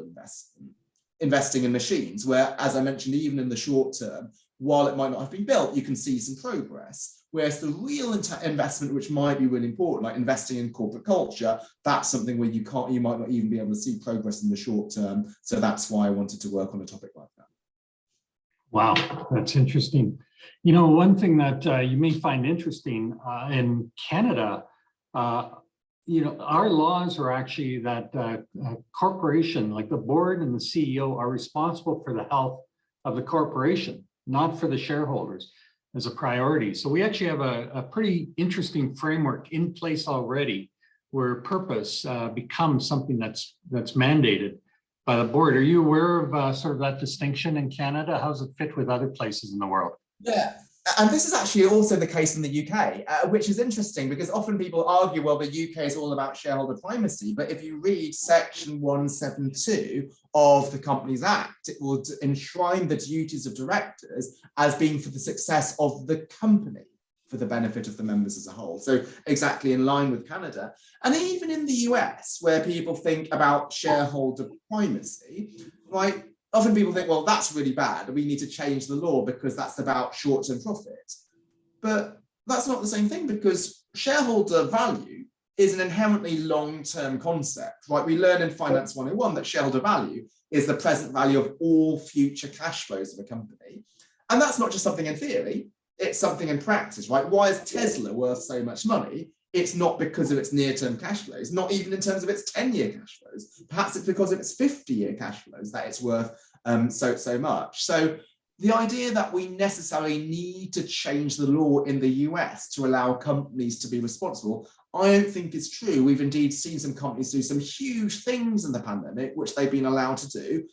investing in machines, where, as I mentioned, even in the short term, while it might not have been built, you can see some progress. Whereas the real investment, which might be really important, like investing in corporate culture, that's something where you might not even be able to see progress in the short term. So that's why I wanted to work on a topic like that. Wow, that's interesting. You know, one thing that you may find interesting in Canada, you know, our laws are actually that a corporation, like the board and the CEO, are responsible for the health of the corporation, not for the shareholders, as a priority. So we actually have a pretty interesting framework in place already where purpose becomes something that's mandated by the board. Are you aware of sort of that distinction in Canada? How does it fit with other places in the world? Yeah. And this is actually also the case in the UK, which is interesting because often people argue, well, the UK is all about shareholder primacy. But if you read section 172 of the Companies Act, it will enshrine the duties of directors as being for the success of the company, for the benefit of the members as a whole. So exactly in line with Canada. And even in the US, where people think about shareholder primacy, right? Often people think, well, that's really bad. We need to change the law because that's about short-term profit. But that's not the same thing because shareholder value is an inherently long-term concept, right? We learn in Finance 101 that shareholder value is the present value of all future cash flows of a company. And that's not just something in theory, it's something in practice, right? Why is Tesla worth so much money? It's not because of its near-term cash flows, not even in terms of its 10-year cash flows. Perhaps it's because of its 50-year cash flows that it's worth so much. So the idea that we necessarily need to change the law in the US to allow companies to be responsible, I don't think is true. We've indeed seen some companies do some huge things in the pandemic, which they've been allowed to do,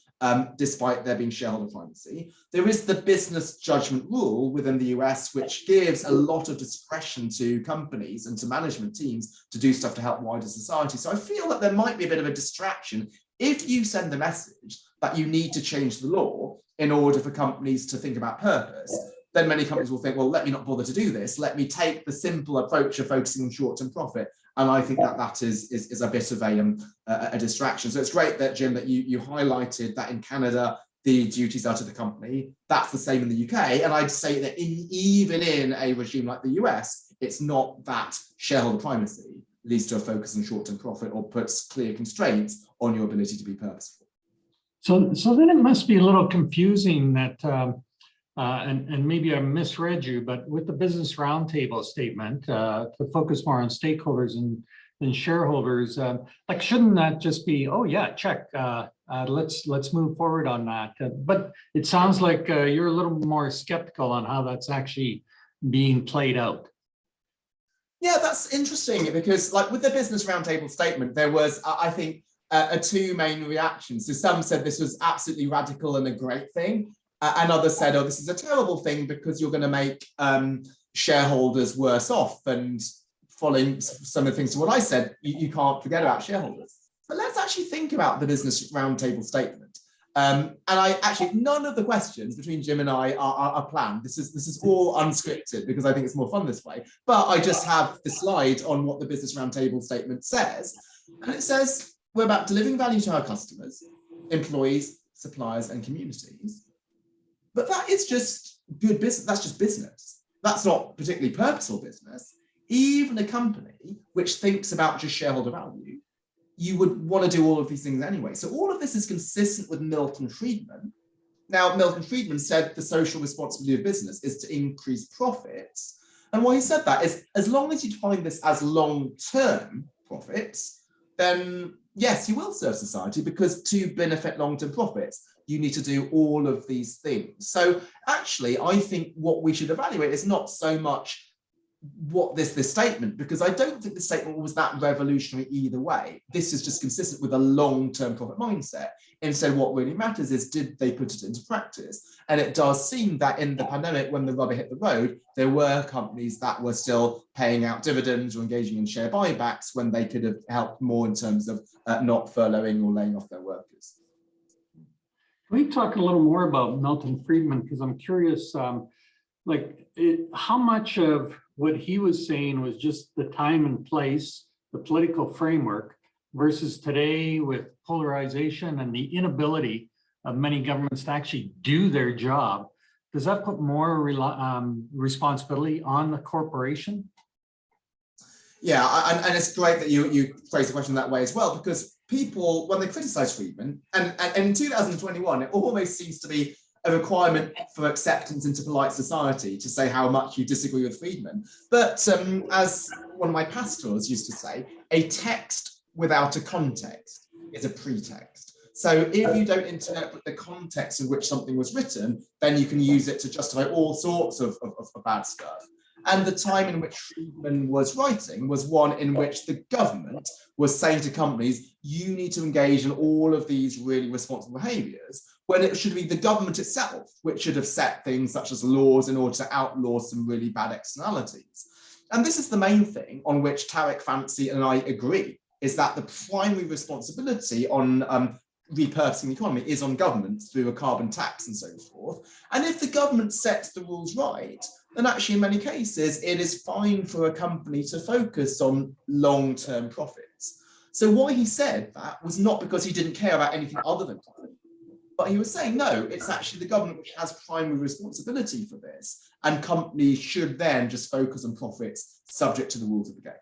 despite there being shareholder primacy. There is the business judgment rule within the US, which gives a lot of discretion to companies and to management teams to do stuff to help wider society. So I feel that there might be a bit of a distraction if you send the message that you need to change the law in order for companies to think about purpose. Then many companies will think, well, let me not bother to do this. Let me take the simple approach of focusing on short-term profit. And I think that is a bit of a distraction. So it's great that, Jim, that you highlighted that in Canada, the duties are to the company. That's the same in the UK. And I'd say that even in a regime like the US, it's not that shareholder primacy leads to a focus on short-term profit or puts clear constraints on your ability to be purposeful. So then it must be a little confusing that, and maybe I misread you, but with the Business Roundtable statement, to focus more on stakeholders and than shareholders. Like, shouldn't that just be, oh yeah, check, let's move forward on that. But it sounds like you're a little more skeptical on how that's actually being played out. Yeah, that's interesting because like with the business roundtable statement, there was, I think, two main reactions. So some said this was absolutely radical and a great thing. And others said, oh, this is a terrible thing because you're going to make shareholders worse off. And following some of the things to what I said, you can't forget about shareholders. But let's actually think about the business roundtable statement. And I actually, none of the questions between Jim and I are planned. This is all unscripted because I think it's more fun this way. But I just have the slide on what the business roundtable statement says. And it says, we're about delivering value to our customers, employees, suppliers, and communities. But that is just good business. That's just business. That's not particularly purposeful business. Even a company which thinks about just shareholder value, you would want to do all of these things anyway. So all of this is consistent with Milton Friedman. Now, Milton Friedman said the social responsibility of business is to increase profits. And why he said that is, as long as you define this as long-term profits, then yes, you will serve society, because to benefit long-term profits, you need to do all of these things. So actually, I think what we should evaluate is not so much what this statement, because I don't think the statement was that revolutionary either way. This is just consistent with a long-term profit mindset. Instead, what really matters is, did they put it into practice? And it does seem that in the pandemic, when the rubber hit the road, there were companies that were still paying out dividends or engaging in share buybacks when they could have helped more in terms of not furloughing or laying off their workers. Can we talk a little more about Milton Friedman? Because I'm curious, how much of what he was saying was just the time and place, the political framework, versus today with polarization and the inability of many governments to actually do their job. Does that put more responsibility on the corporation? Yeah, and it's great that you phrase the question that way as well, because people, when they criticize Friedman, and in 2021, it almost seems to be a requirement for acceptance into polite society to say how much you disagree with Friedman. But as one of my pastors used to say, a text without a context is a pretext. So if you don't interpret the context in which something was written, then you can use it to justify all sorts of bad stuff. And the time in which Friedman was writing was one in which the government was saying to companies, you need to engage in all of these really responsible behaviors, when it should be the government itself which should have set things such as laws in order to outlaw some really bad externalities. And this is the main thing on which Tarek Fancy and I agree, is that the primary responsibility on repurposing the economy is on governments through a carbon tax and so forth. And if the government sets the rules right, then actually in many cases, it is fine for a company to focus on long-term profits. So why he said that was not because he didn't care about anything other than profit, but he was saying, no, it's actually the government which has primary responsibility for this, and companies should then just focus on profits subject to the rules of the game.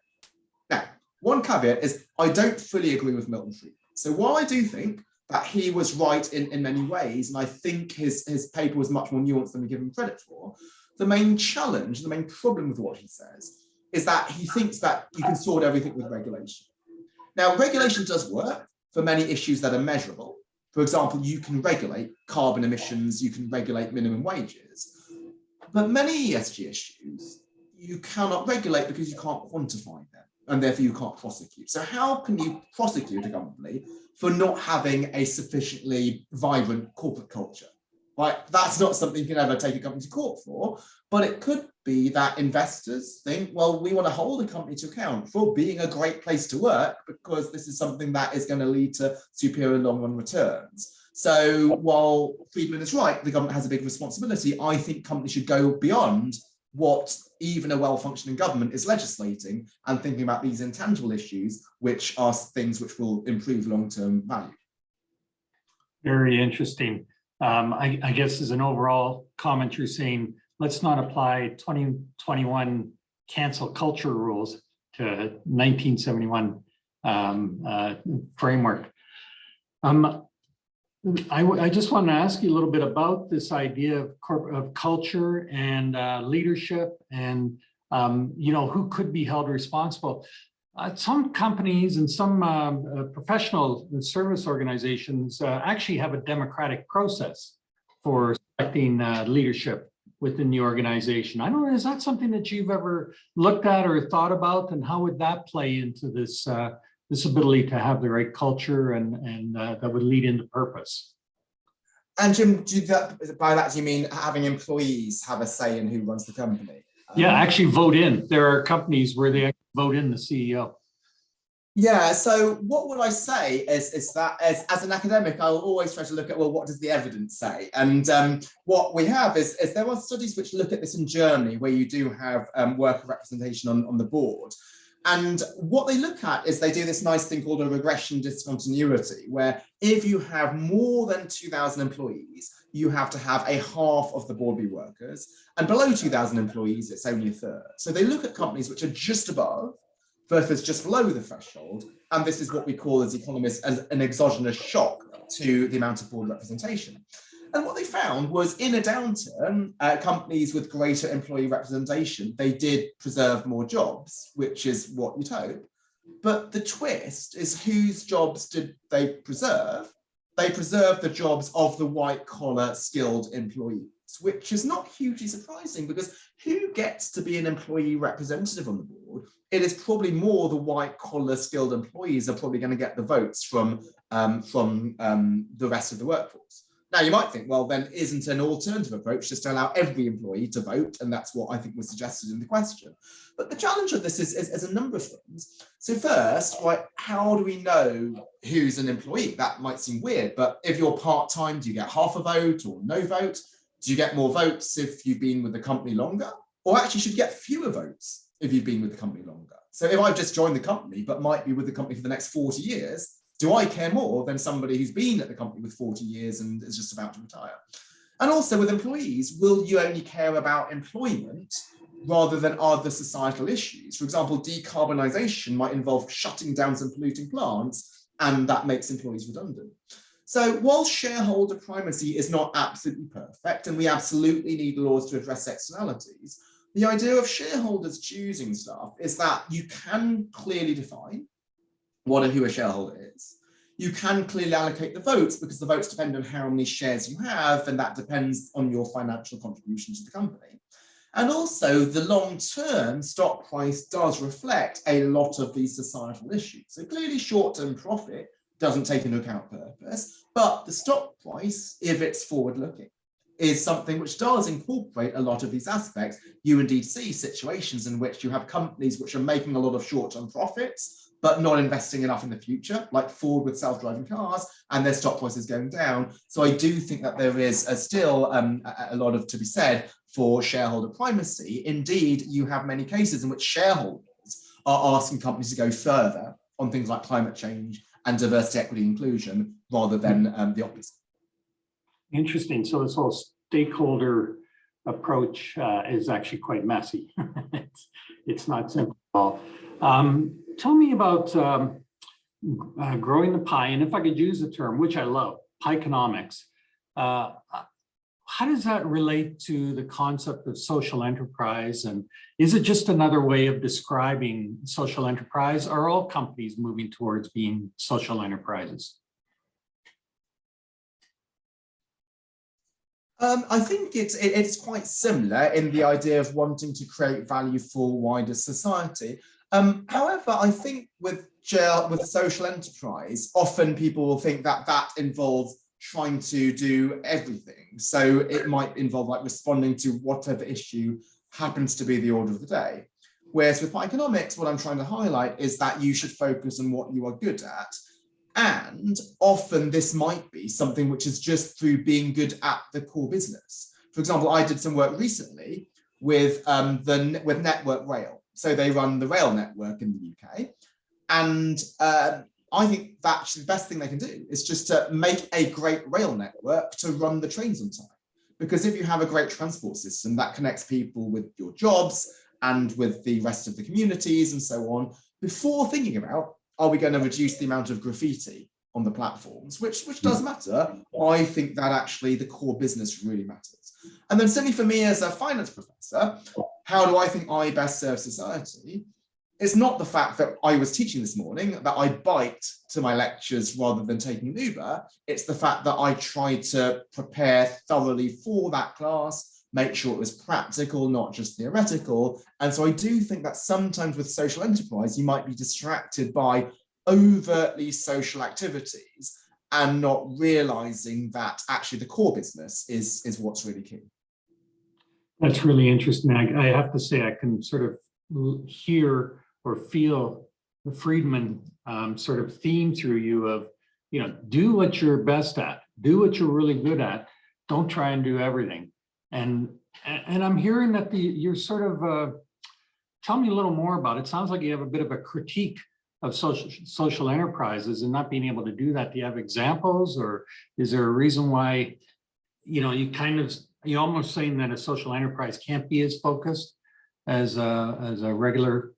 Now, one caveat is I don't fully agree with Milton Friedman. So while I do think that he was right in many ways, and I think his paper was much more nuanced than we give him credit for, the main challenge, the main problem with what he says is that he thinks that you can sort everything with regulation. Now, regulation does work for many issues that are measurable. For example, you can regulate carbon emissions, you can regulate minimum wages, but many ESG issues you cannot regulate because you can't quantify them, and therefore you can't prosecute. So how can you prosecute a company for not having a sufficiently vibrant corporate culture? Right? That's not something you can ever take a company to court for, but it could be that investors think, well, we want to hold a company to account for being a great place to work because this is something that is going to lead to superior long-run returns. So while Friedman is right, the government has a big responsibility, I think companies should go beyond what even a well-functioning government is legislating and thinking about these intangible issues, which are things which will improve long-term value. Very interesting. I guess as an overall comment, you're saying, let's not apply 2021 cancel culture rules to 1971 framework. I just want to ask you a little bit about this idea of culture and leadership and, who could be held responsible. Some companies and some professional service organizations actually have a democratic process for selecting leadership within the organization. I don't know, is that something that you've ever looked at or thought about, and how would that play into this this ability to have the right culture and that would lead into purpose? And Jim, by that, do you mean having employees have a say in who runs the company? Yeah, actually vote in. There are companies where they vote in the CEO. Yeah, so what would I say is that as an academic, I will always try to look at, well, what does the evidence say? And what we have is there are studies which look at this in Germany, where you do have worker representation on the board. And what they look at is they do this nice thing called a regression discontinuity, where if you have more than 2,000 employees, you have to have a half of the board be workers. And below 2,000 employees, it's only a third. So they look at companies which are just above versus just below the threshold. And this is what we call as economists as an exogenous shock to the amount of board representation. And what they found was in a downturn, companies with greater employee representation, they did preserve more jobs, which is what you'd hope. But the twist is, whose jobs did they preserve? They preserved the jobs of the white collar skilled employees, which is not hugely surprising, because who gets to be an employee representative on the board? It is probably more the white collar skilled employees are probably going to get the votes from the rest of the workforce. Now, you might think, well, then isn't an alternative approach just to allow every employee to vote? And that's what I think was suggested in the question. But the challenge of this is a number of things. So first, right, how do we know who's an employee? That might seem weird, but if you're part-time, do you get half a vote or no vote? Do you get more votes if you've been with the company longer? Or actually should you get fewer votes if you've been with the company longer? So if I've just joined the company, but might be with the company for the next 40 years, do I care more than somebody who's been at the company with 40 years and is just about to retire? And also with employees, will you only care about employment rather than other societal issues? For example, decarbonisation might involve shutting down some polluting plants, and that makes employees redundant. So while shareholder primacy is not absolutely perfect, and we absolutely need laws to address externalities, the idea of shareholders choosing stuff is that you can clearly define what and who a shareholder is. You can clearly allocate the votes, because the votes depend on how many shares you have, and that depends on your financial contribution to the company. And also the long-term stock price does reflect a lot of these societal issues. So clearly short-term profit doesn't take into account purpose, but the stock price, if it's forward-looking, is something which does incorporate a lot of these aspects. You indeed see situations in which you have companies which are making a lot of short-term profits, but not investing enough in the future, like Ford with self-driving cars, and their stock price is going down. So I do think that there is still a lot of to be said for shareholder primacy. Indeed, you have many cases in which shareholders are asking companies to go further on things like climate change and diversity, equity, inclusion, rather than the opposite. Interesting. So this whole stakeholder approach is actually quite messy. It's not simple at all. Tell me about growing the pie, and if I could use the term, which I love, pieconomics. How does that relate to the concept of social enterprise? And is it just another way of describing social enterprise? Are all companies moving towards being social enterprises? I think it's quite similar in the idea of wanting to create value for wider society. However, I think with social enterprise, often people will think that that involves trying to do everything. So it might involve like responding to whatever issue happens to be the order of the day. Whereas with economics, what I'm trying to highlight is that you should focus on what you are good at. And often this might be something which is just through being good at the core business. For example, I did some work recently with Network Rail. So they run the rail network in the UK. And I think that actually the best thing they can do is just to make a great rail network to run the trains on time. Because if you have a great transport system that connects people with your jobs and with the rest of the communities and so on, before thinking about, are we going to reduce the amount of graffiti on the platforms, which does matter, I think that actually the core business really matters. And then certainly for me as a finance professor, how do I think I best serve society? It's not the fact that I was teaching this morning, that I biked to my lectures rather than taking an Uber. It's the fact that I tried to prepare thoroughly for that class, make sure it was practical, not just theoretical. And so I do think that sometimes with social enterprise, you might be distracted by overtly social activities and not realizing that actually the core business is what's really key. That's really interesting. I have to say, I can sort of hear or feel the Friedman sort of theme through you of, do what you're best at, do what you're really good at. Don't try and do everything. And I'm hearing that you're sort of, tell me a little more about it. It sounds like you have a bit of a critique of social enterprises and not being able to do that. Do you have examples, or is there a reason why, you're almost saying that a social enterprise can't be as focused as a regular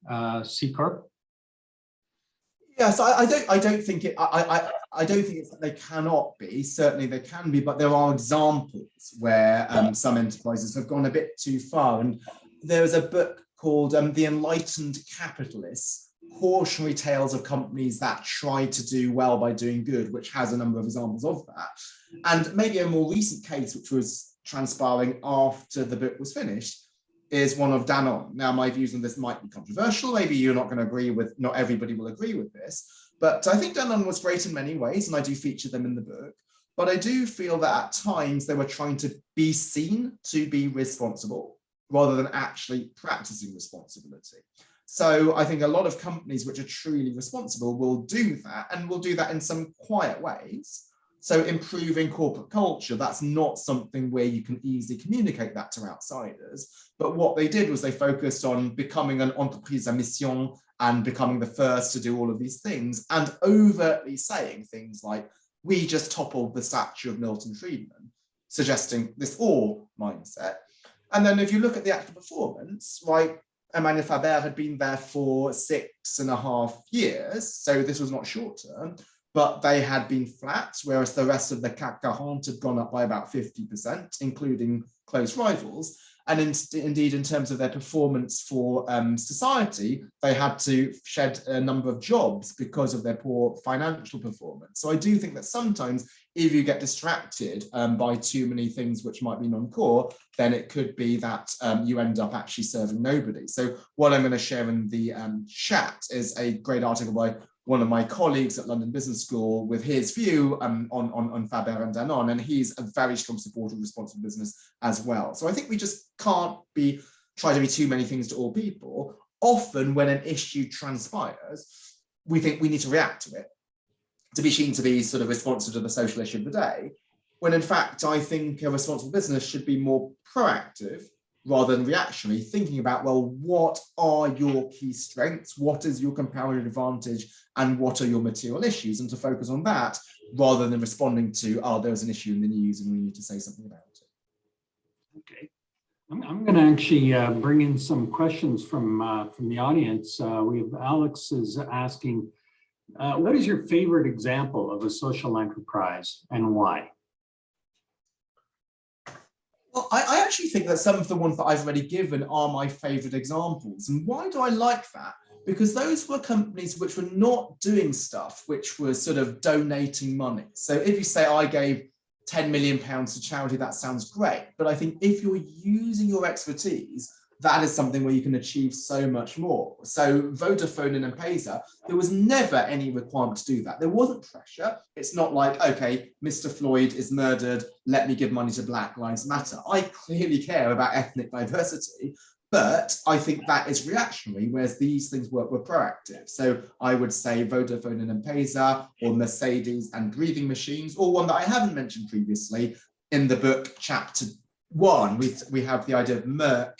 C Corp? Yes, I don't think it's that they cannot be. Certainly they can be, but there are examples where some enterprises have gone a bit too far. And there was a book called The Enlightened Capitalists: Cautionary Tales of Companies That Tried to Do Well by Doing Good, which has a number of examples of that. And maybe a more recent case, which was transpiring after the book was finished, is one of Danone. Now, my views on this might be controversial. Maybe you're not going to agree with, not everybody will agree with this, but I think Danone was great in many ways, and I do feature them in the book. But I do feel that at times they were trying to be seen to be responsible rather than actually practicing responsibility. So I think a lot of companies which are truly responsible will do that, and will do that in some quiet ways. So improving corporate culture, that's not something where you can easily communicate that to outsiders. But what they did was they focused on becoming an entreprise à mission and becoming the first to do all of these things, and overtly saying things like, we just toppled the statue of Milton Friedman, suggesting this awe mindset. And then if you look at the actual performance, right, Emmanuel Faber had been there for 6.5 years, so this was not short term, but they had been flat, whereas the rest of the CAC 40 had gone up by about 50%, including close rivals. And indeed, in terms of their performance for society, they had to shed a number of jobs because of their poor financial performance. So I do think that sometimes if you get distracted by too many things which might be non-core, then it could be that you end up actually serving nobody. So what I'm going to share in the chat is a great article by one of my colleagues at London Business School with his view on Faber and Danone, and he's a very strong supporter of responsible business as well. So I think we just can't try to be too many things to all people. Often when an issue transpires, we think we need to react to it to be seen to be sort of responsive to the social issue of the day, when in fact I think a responsible business should be more proactive rather than reactionary, thinking about, well, what are your key strengths? What is your comparative advantage? And what are your material issues? And to focus on that rather than responding to, oh, there's an issue in the news and we need to say something about it. Okay. I'm going to actually bring in some questions from the audience. We have Alex is asking, what is your favorite example of a social enterprise and why? Well, I actually think that some of the ones that I've already given are my favorite examples. And why do I like that? Because those were companies which were not doing stuff, which was sort of donating money. So if you say I gave £10 million to charity, that sounds great. But I think if you're using your expertise, that is something where you can achieve so much more. So Vodafone and M-Pesa, there was never any requirement to do that. There wasn't pressure. It's not like, okay, Mr. Floyd is murdered, let me give money to Black Lives Matter. I clearly care about ethnic diversity, but I think that is reactionary, whereas these things were proactive. So I would say Vodafone and M-Pesa, or Mercedes and breathing machines, or one that I haven't mentioned previously. In the book, chapter 1, we have the idea of Merck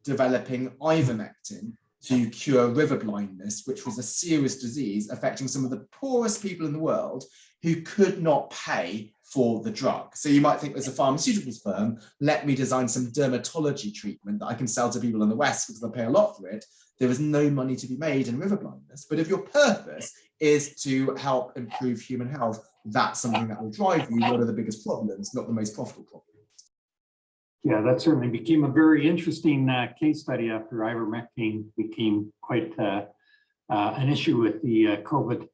developing ivermectin to cure river blindness, which was a serious disease affecting some of the poorest people in the world who could not pay for the drug. So you might think there's a pharmaceuticals firm, let me design some dermatology treatment that I can sell to people in the West because they'll pay a lot for it. There is no money to be made in river blindness. But if your purpose is to help improve human health, that's something that will drive you. What are the biggest problems, not the most profitable problems? Yeah, that certainly became a very interesting case study after ivermectin became quite an issue with the COVID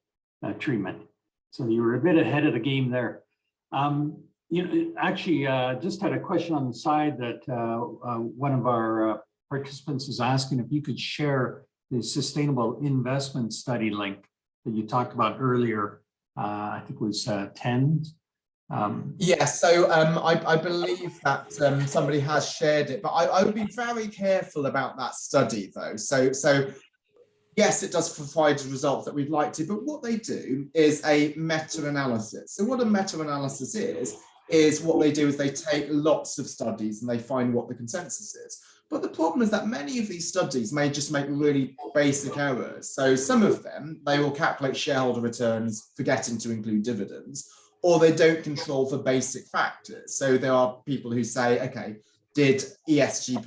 treatment. So you were a bit ahead of the game there. Actually, just had a question on the side that one of our participants is asking if you could share the sustainable investment study link that you talked about earlier. I think it was 10. Yes, so I believe that somebody has shared it, but I would be very careful about that study though. So yes, it does provide results that we'd like to, but what they do is a meta-analysis. So what a meta-analysis is what they do is they take lots of studies and they find what the consensus is. But the problem is that many of these studies may just make really basic errors. So some of them, they will calculate shareholder returns, forgetting to include dividends, or they don't control for basic factors. So there are people who say, okay, did ESG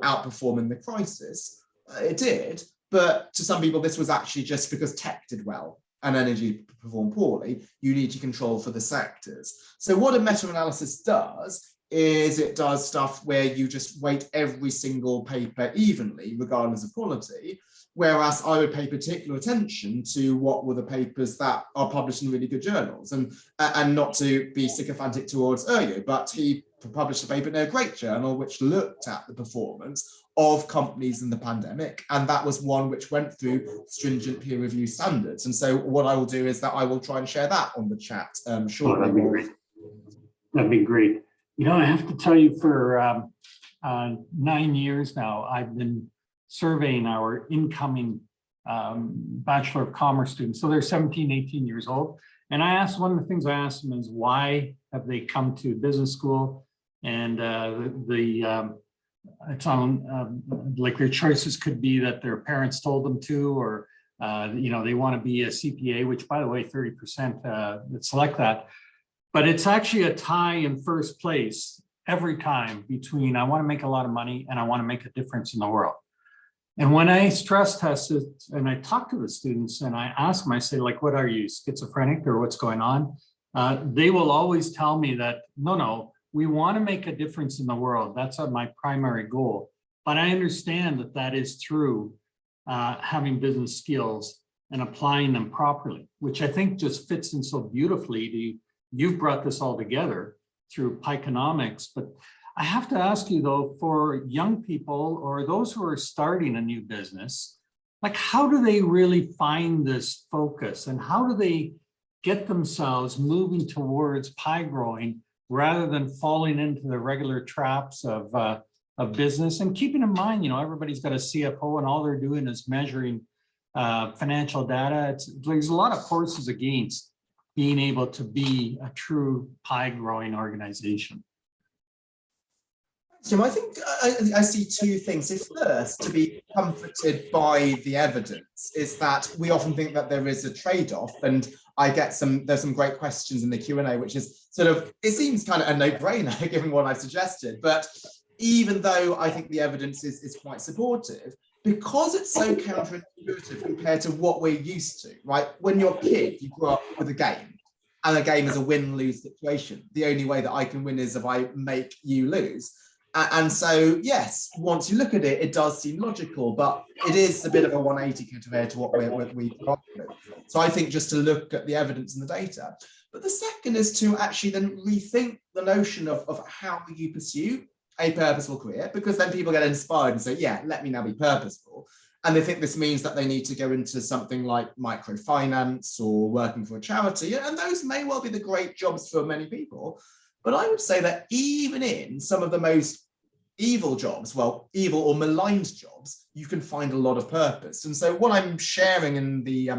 outperform in the crisis? It did, but to some people, this was actually just because tech did well and energy performed poorly. You need to control for the sectors. So what a meta-analysis does is it does stuff where you just weight every single paper evenly, regardless of quality, whereas I would pay particular attention to what were the papers that are published in really good journals, and not to be sycophantic towards Eryo, but he published a paper in a great journal which looked at the performance of companies in the pandemic, and that was one which went through stringent peer review standards. And so what I will do is that I will try and share that on the chat shortly. That'd be great. That'd be great. I have to tell you, for 9 years now, I've been surveying our incoming Bachelor of Commerce students. So they're 17, 18 years old. And one of the things I asked them is, why have they come to business school? And it's on, like, their choices could be that their parents told them to, or, they want to be a CPA, which, by the way, 30% that select that. But it's actually a tie in first place every time between I want to make a lot of money and I want to make a difference in the world. And when I stress test it and I talk to the students and I ask them, I say, like, what are you, schizophrenic, or what's going on? They will always tell me that, no, we want to make a difference in the world. That's my primary goal. But I understand that that is through having business skills and applying them properly, which I think just fits in so beautifully to, you've brought this all together through Pikenomics. But I have to ask you though, for young people or those who are starting a new business, like, how do they really find this focus, and how do they get themselves moving towards pie growing rather than falling into the regular traps of business? And keeping in mind, everybody's got a CFO and all they're doing is measuring financial data. There's a lot of forces against being able to be a true pie growing organization. Jim, I think I see two things. So first, to be comforted by the evidence is that we often think that there is a trade-off, and I get there's some great questions in the Q&A, which is sort of, it seems kind of a no-brainer given what I've suggested, but even though I think the evidence is quite supportive, because it's so counterintuitive compared to what we're used to, right? When you're a kid, you grow up with a game, and a game is a win-lose situation. The only way that I can win is if I make you lose. And so, yes, once you look at it, it does seem logical, but it is a bit of a 180 compared to what we got with. So I think just to look at the evidence and the data. But the second is to actually then rethink the notion of how you pursue a purposeful career, because then people get inspired and say, yeah, let me now be purposeful. And they think this means that they need to go into something like microfinance or working for a charity. And those may well be the great jobs for many people. But I would say that even in some of the most evil jobs, well, evil or maligned jobs, you can find a lot of purpose. And so what I'm sharing in the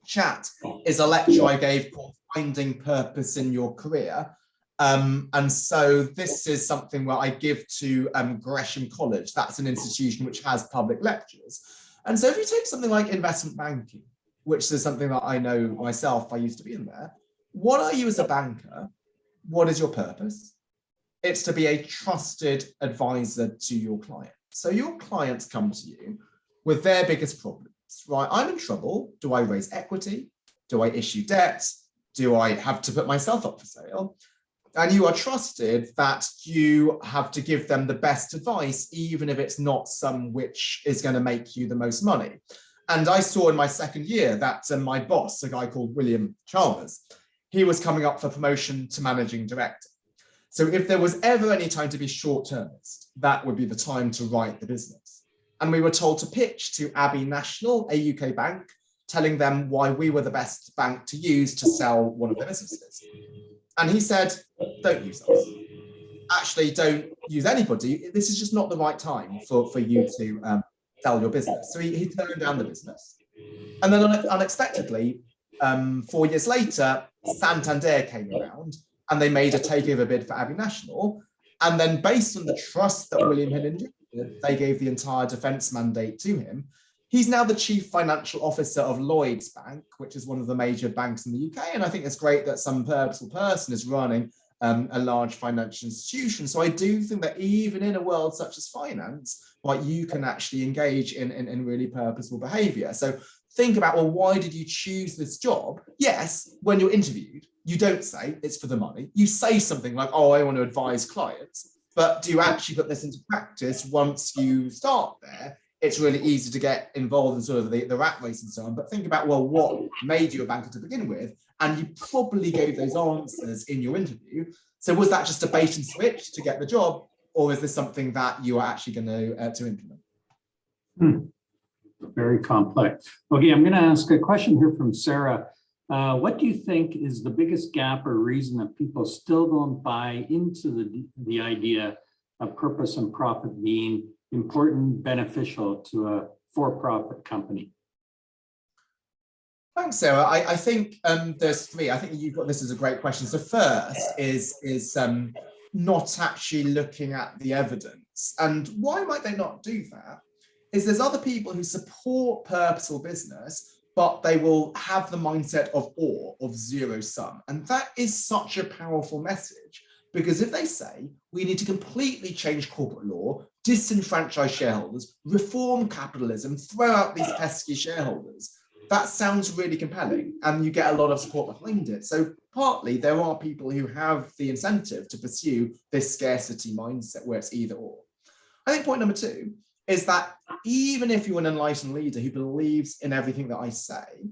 chat is a lecture I gave called Finding Purpose in Your Career. And so this is something where I give to Gresham College. That's an institution which has public lectures. And so if you take something like investment banking, which is something that I know myself, I used to be in there. What are you as a banker? What is your purpose? It's to be a trusted advisor to your client. So your clients come to you with their biggest problems, right? I'm in trouble. Do I raise equity? Do I issue debt? Do I have to put myself up for sale? And you are trusted that you have to give them the best advice, even if it's not some which is going to make you the most money. And I saw in my second year that my boss, a guy called William Chalmers, he was coming up for promotion to managing director. So if there was ever any time to be short-termist, that would be the time to write the business. And we were told to pitch to Abbey National, a UK bank, telling them why we were the best bank to use to sell one of their businesses. And he said, don't use us. Actually, don't use anybody. This is just not the right time for you to sell your business. So he turned down the business. And then unexpectedly, 4 years later, Santander came around and they made a takeover bid for Abbey National. And then based on the trust that William had injected, they gave the entire defence mandate to him. He's now the chief financial officer of Lloyds Bank, which is one of the major banks in the UK. And I think it's great that some purposeful person is running a large financial institution. So I do think that even in a world such as finance, like, you can actually engage in really purposeful behavior. So think about, well, why did you choose this job? Yes, when you're interviewed, you don't say it's for the money. You say something like, oh, I want to advise clients. But do you actually put this into practice once you start there? It's really easy to get involved in sort of the rat race and so on. But think about, well, what made you a banker to begin with? And you probably gave those answers in your interview. So was that just a bait and switch to get the job? Or is this something that you are actually going to implement? Very complex. Okay, I'm going to ask a question here from Sarah. What do you think is the biggest gap or reason that people still don't buy into the idea of purpose and profit being important, beneficial to a for-profit company? Thanks, Sarah. I think there's three. I think you've got this as a great question. So first is not actually looking at the evidence. And why might they not do that? Is there's other people who support purposeful business, but they will have the mindset of awe, of zero sum. And that is such a powerful message, because if they say we need to completely change corporate law, disenfranchise shareholders, reform capitalism, throw out these pesky shareholders, that sounds really compelling and you get a lot of support behind it. So partly there are people who have the incentive to pursue this scarcity mindset where it's either or. I think point number two is that even if you're an enlightened leader who believes in everything that I say,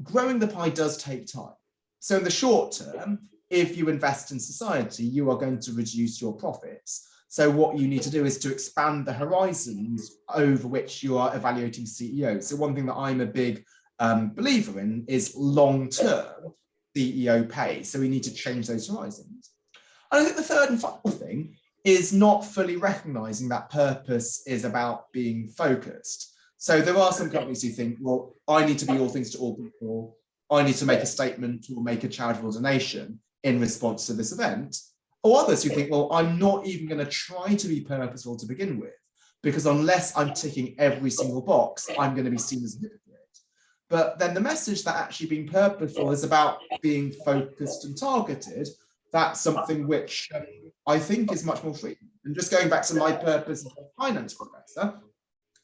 growing the pie does take time. So in the short term, if you invest in society, you are going to reduce your profits. So what you need to do is to expand the horizons over which you are evaluating CEOs. So one thing that I'm a big believer in is long-term CEO pay. So we need to change those horizons. And I think the third and final thing is not fully recognizing that purpose is about being focused. So there are some companies who think, well, I need to be all things to all people. I need to make a statement or make a charitable donation in response to this event. Or others who think, well, I'm not even going to try to be purposeful to begin with, because unless I'm ticking every single box, I'm going to be seen as a hypocrite. But then the message that actually being purposeful is about being focused and targeted. That's something which I think is much more frequent. And just going back to my purpose as a finance professor,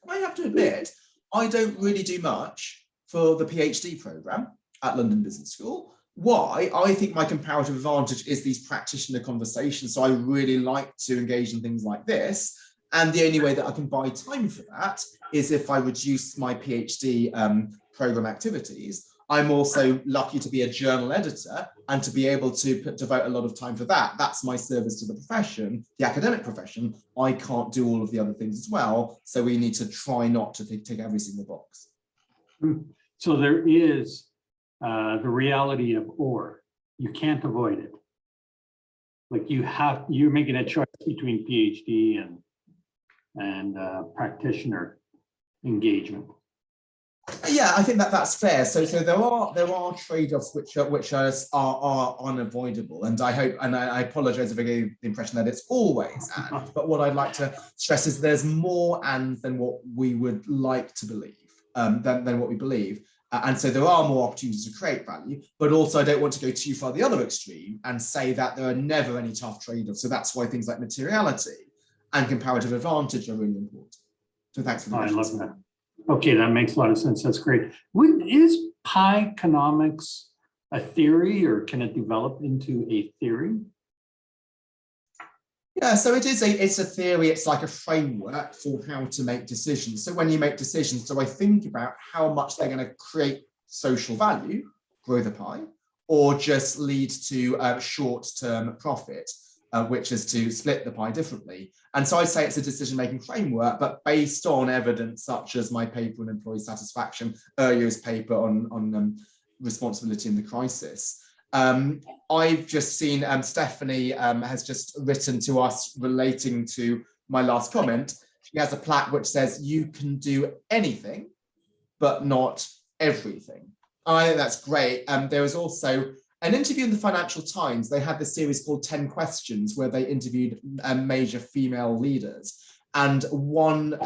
I have to admit, I don't really do much for the PhD program at London Business School. Why? I think my comparative advantage is these practitioner conversations. So I really like to engage in things like this. And the only way that I can buy time for that is if I reduce my PhD program activities. I'm also lucky to be a journal editor and to be able to devote a lot of time for that. That's my service to the profession, the academic profession. I can't do all of the other things as well. So we need to try not to tick every single box. So there is the reality of or. You can't avoid it. Like you're making a choice between PhD and practitioner engagement. Yeah, I think that's fair. So there are trade-offs which are unavoidable, and I hope, and I apologize if I gave the impression that it's always and. But what I'd like to stress is there's more and than what we would like to believe, than what we believe, and so there are more opportunities to create value. But also, I don't want to go too far the other extreme and say that there are never any tough trade-offs. So that's why things like materiality and comparative advantage are really important. So thanks for the question. I love that. Okay, that makes a lot of sense. That's great. Is pie economics a theory, or can it develop into a theory? Yeah, so it's a theory, it's like a framework for how to make decisions. So when you make decisions, do I think about how much they're going to create social value, grow the pie, or just lead to short-term profit, which is to split the pie differently? And so I say it's a decision-making framework, but based on evidence such as my paper on employee satisfaction, Uryo's paper on responsibility in the crisis. I've just seen Stephanie has just written to us relating to my last comment. She has a plaque which says, "You can do anything, but not everything." I think that's great. There was also an interview in the Financial Times. They had this series called 10 Questions, where they interviewed major female leaders. And one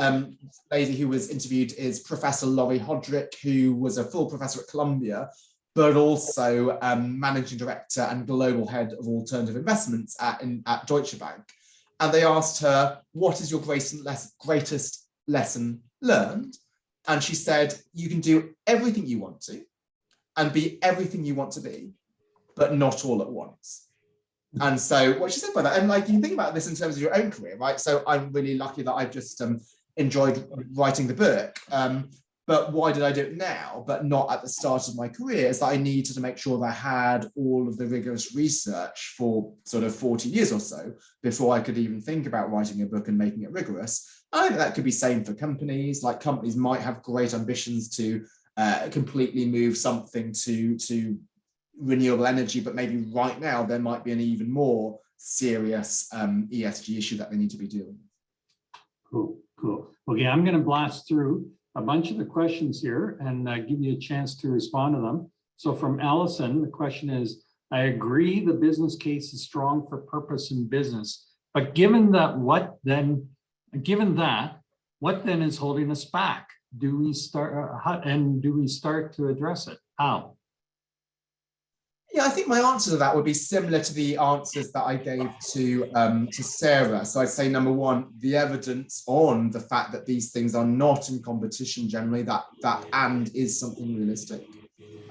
lady who was interviewed is Professor Laurie Hodrick, who was a full professor at Columbia, but also managing director and global head of alternative investments at Deutsche Bank. And they asked her, what is your greatest lesson learned? And she said, you can do everything you want to and be everything you want to be, but not all at once. And so what she said by that, and like you think about this in terms of your own career, right? So I'm really lucky that I've just enjoyed writing the book. But why did I do it now, but not at the start of my career? Is that I needed to make sure that I had all of the rigorous research for sort of 40 years or so before I could even think about writing a book and making it rigorous. I think that could be same for companies. Like companies might have great ambitions to completely move something to renewable energy, but maybe right now there might be an even more serious ESG issue that they need to be dealing with. Cool. Okay, I'm going to blast through a bunch of the questions here and give you a chance to respond to them. So from Allison, the question is, I agree the business case is strong for purpose in business, but given that, what then is holding us back? Do we start to address it? How? Yeah, I think my answer to that would be similar to the answers that I gave to Sarah. So I'd say, number one, the evidence on the fact that these things are not in competition generally, that and is something realistic.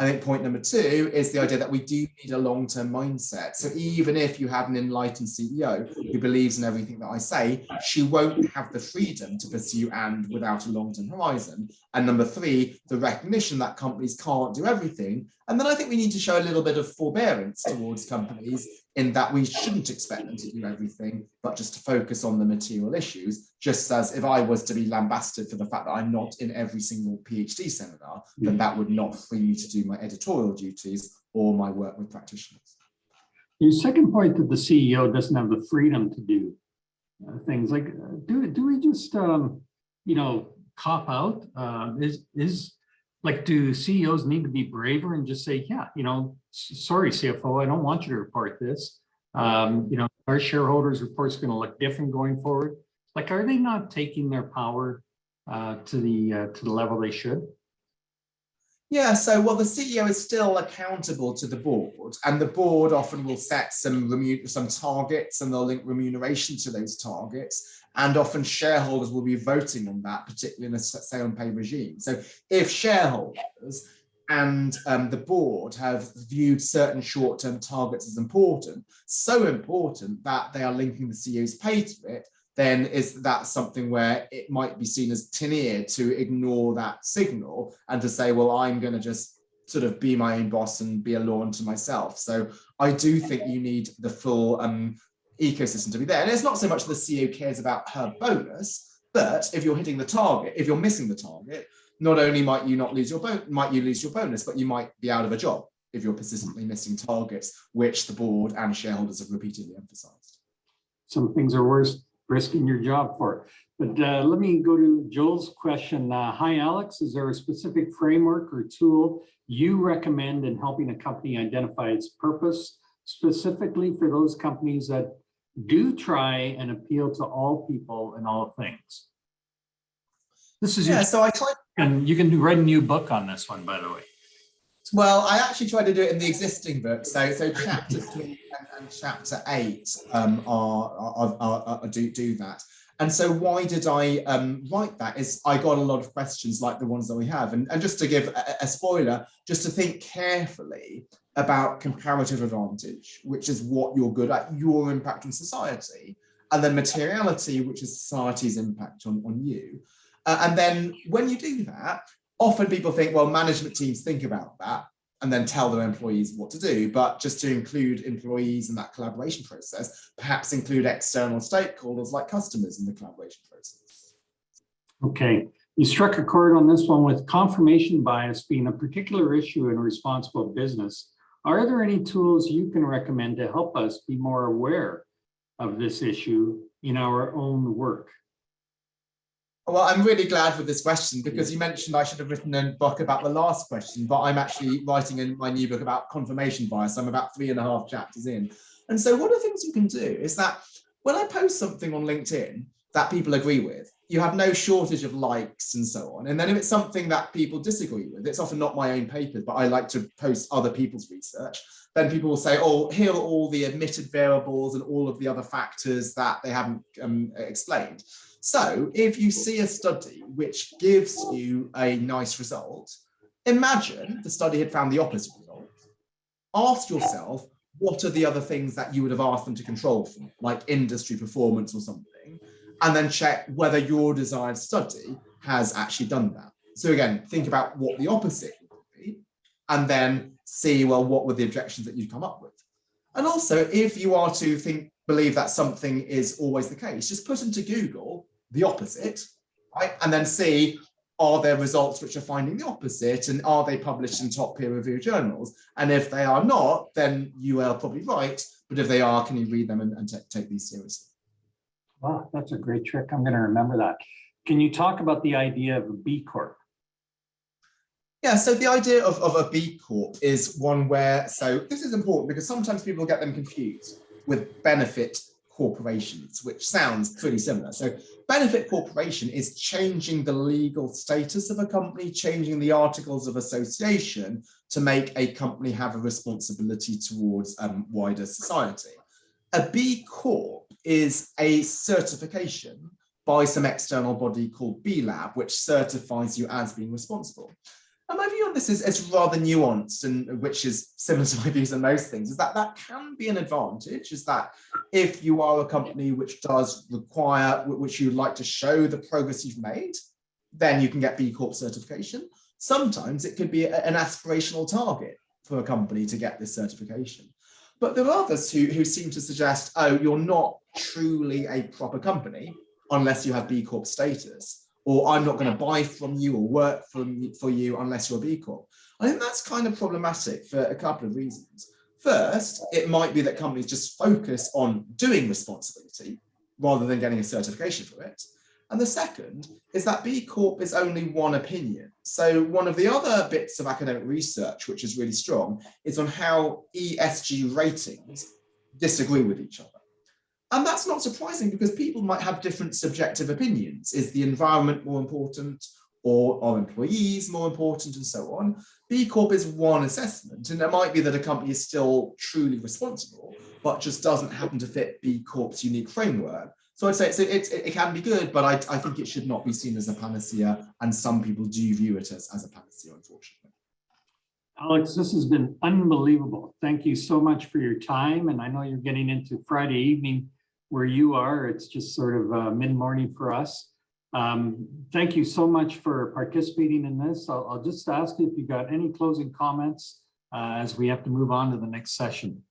I think point number two is the idea that we do need a long-term mindset. So even if you have an enlightened CEO who believes in everything that I say, she won't have the freedom to pursue and without a long-term horizon. And number three, the recognition that companies can't do everything. And then I think we need to show a little bit of forbearance towards companies in that we shouldn't expect them to do everything, but just to focus on the material issues. Just as if I was to be lambasted for the fact that I'm not in every single PhD seminar, then that would not free me to do my editorial duties or my work with practitioners. Your second point, that the CEO doesn't have the freedom to do things like, do we just, cop out? Do CEOs need to be braver and just say, yeah, sorry, CFO, I don't want you to report this. Our shareholders report's going to look different going forward. Like, are they not taking their power to the level they should? Yeah, so the CEO is still accountable to the board, and the board often will set some targets, and they'll link remuneration to those targets. And often shareholders will be voting on that, particularly in a say on pay regime. So if shareholders and the board have viewed certain short-term targets as important, so important that they are linking the CEO's pay to it, then is that something where it might be seen as tin-eared to ignore that signal and to say, well, I'm going to just sort of be my own boss and be a law unto myself. So I do think you need the full ecosystem to be there. And it's not so much the CEO cares about her bonus, but if you're hitting the target, if you're missing the target, not only might you lose your bonus, but you might be out of a job if you're persistently missing targets, which the board and shareholders have repeatedly emphasized. Some things are worse risking your job for. But let me go to Joel's question. Hi, Alex. Is there a specific framework or tool you recommend in helping a company identify its purpose, specifically for those companies that do try and appeal to all people and all things? This is so I tried, and you can write a new book on this one, by the way. Well, I actually tried to do it in the existing book. So chapter 3 and chapter 8 do that. And so why did I write that? Is I got a lot of questions like the ones that we have. And just to give a spoiler, just to think carefully about comparative advantage, which is what you're good at, your impact on society. and then materiality, which is society's impact on you. And then when you do that, often people think, well, management teams think about that and then tell their employees what to do, but just to include employees in that collaboration process, perhaps include external stakeholders like customers in the collaboration process. Okay, you struck a chord on this one with confirmation bias being a particular issue in responsible business. Are there any tools you can recommend to help us be more aware of this issue in our own work? Well, I'm really glad with this question because you mentioned I should have written a book about the last question, but I'm actually writing in my new book about confirmation bias. I'm about 3.5 chapters in. And so one of the things you can do is that when I post something on LinkedIn that people agree with, you have no shortage of likes and so on. And then if it's something that people disagree with, it's often not my own papers, but I like to post other people's research. Then people will say, oh, here are all the admitted variables and all of the other factors that they haven't explained. So if you see a study which gives you a nice result, imagine the study had found the opposite result. Ask yourself, what are the other things that you would have asked them to control for, like industry performance or something, and then check whether your desired study has actually done that. So again, think about what the opposite would be, and then see, well, what were the objections that you'd come up with? And also, if you are to believe that something is always the case, just put into Google the opposite, right? And then see, are there results which are finding the opposite, and are they published in top peer review journals? And if they are not, then you are probably right. But if they are, can you read them and take these seriously? Wow, that's a great trick. I'm going to remember that. Can you talk about the idea of a B Corp? Yeah, so the idea of a B Corp is one where, so this is important because sometimes people get them confused with benefit corporations, which sounds pretty similar. So benefit corporation is changing the legal status of a company, changing the articles of association to make a company have a responsibility towards wider society. A B Corp is a certification by some external body called B Lab, which certifies you as being responsible. And my view on this is rather nuanced, and which is similar to my views on most things, is that that can be an advantage, is that if you are a company which does require, which you'd like to show the progress you've made, then you can get B Corp certification. Sometimes it could be an aspirational target for a company to get this certification. But there are others who seem to suggest, oh, you're not truly a proper company unless you have B Corp status, or I'm not going to buy from you or work for you unless you're a B Corp. I think that's kind of problematic for a couple of reasons. First, it might be that companies just focus on doing responsibility rather than getting a certification for it. And the second is that B Corp is only one opinion. So one of the other bits of academic research, which is really strong, is on how ESG ratings disagree with each other. And that's not surprising because people might have different subjective opinions. Is the environment more important, or are employees more important, and so on? B Corp is one assessment, and it might be that a company is still truly responsible, but just doesn't happen to fit B Corp's unique framework. So I'd say it can be good, but I think it should not be seen as a panacea, and some people do view it as a panacea, unfortunately. Alex, this has been unbelievable. Thank you so much for your time. And I know you're getting into Friday evening where you are. It's just sort of mid-morning for us. Thank you so much for participating in this. I'll just ask you if you got any closing comments as we have to move on to the next session.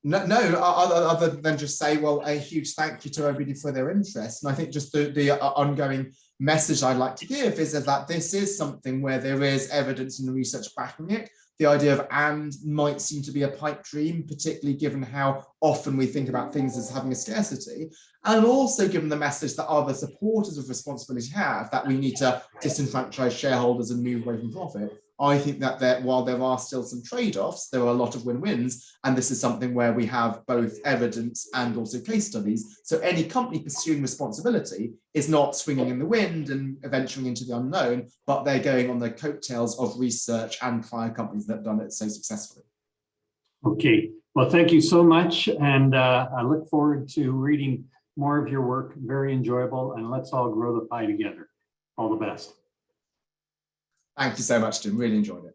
No, other than just say, well, a huge thank you to everybody for their interest. And I think just the ongoing message I'd like to give is that this is something where there is evidence and research backing it. The idea of and might seem to be a pipe dream, particularly given how often we think about things as having a scarcity, and also given the message that other supporters of responsibility have, that we need to disenfranchise shareholders and move away from profit. I think that while there are still some trade-offs, there are a lot of win-wins, and this is something where we have both evidence and also case studies. So any company pursuing responsibility is not swinging in the wind and venturing into the unknown, but they're going on the coattails of research and prior companies that have done it so successfully. Okay, well, thank you so much, and I look forward to reading more of your work. Very enjoyable, and let's all grow the pie together. All the best. Thank you so much, Jim. Really enjoyed it.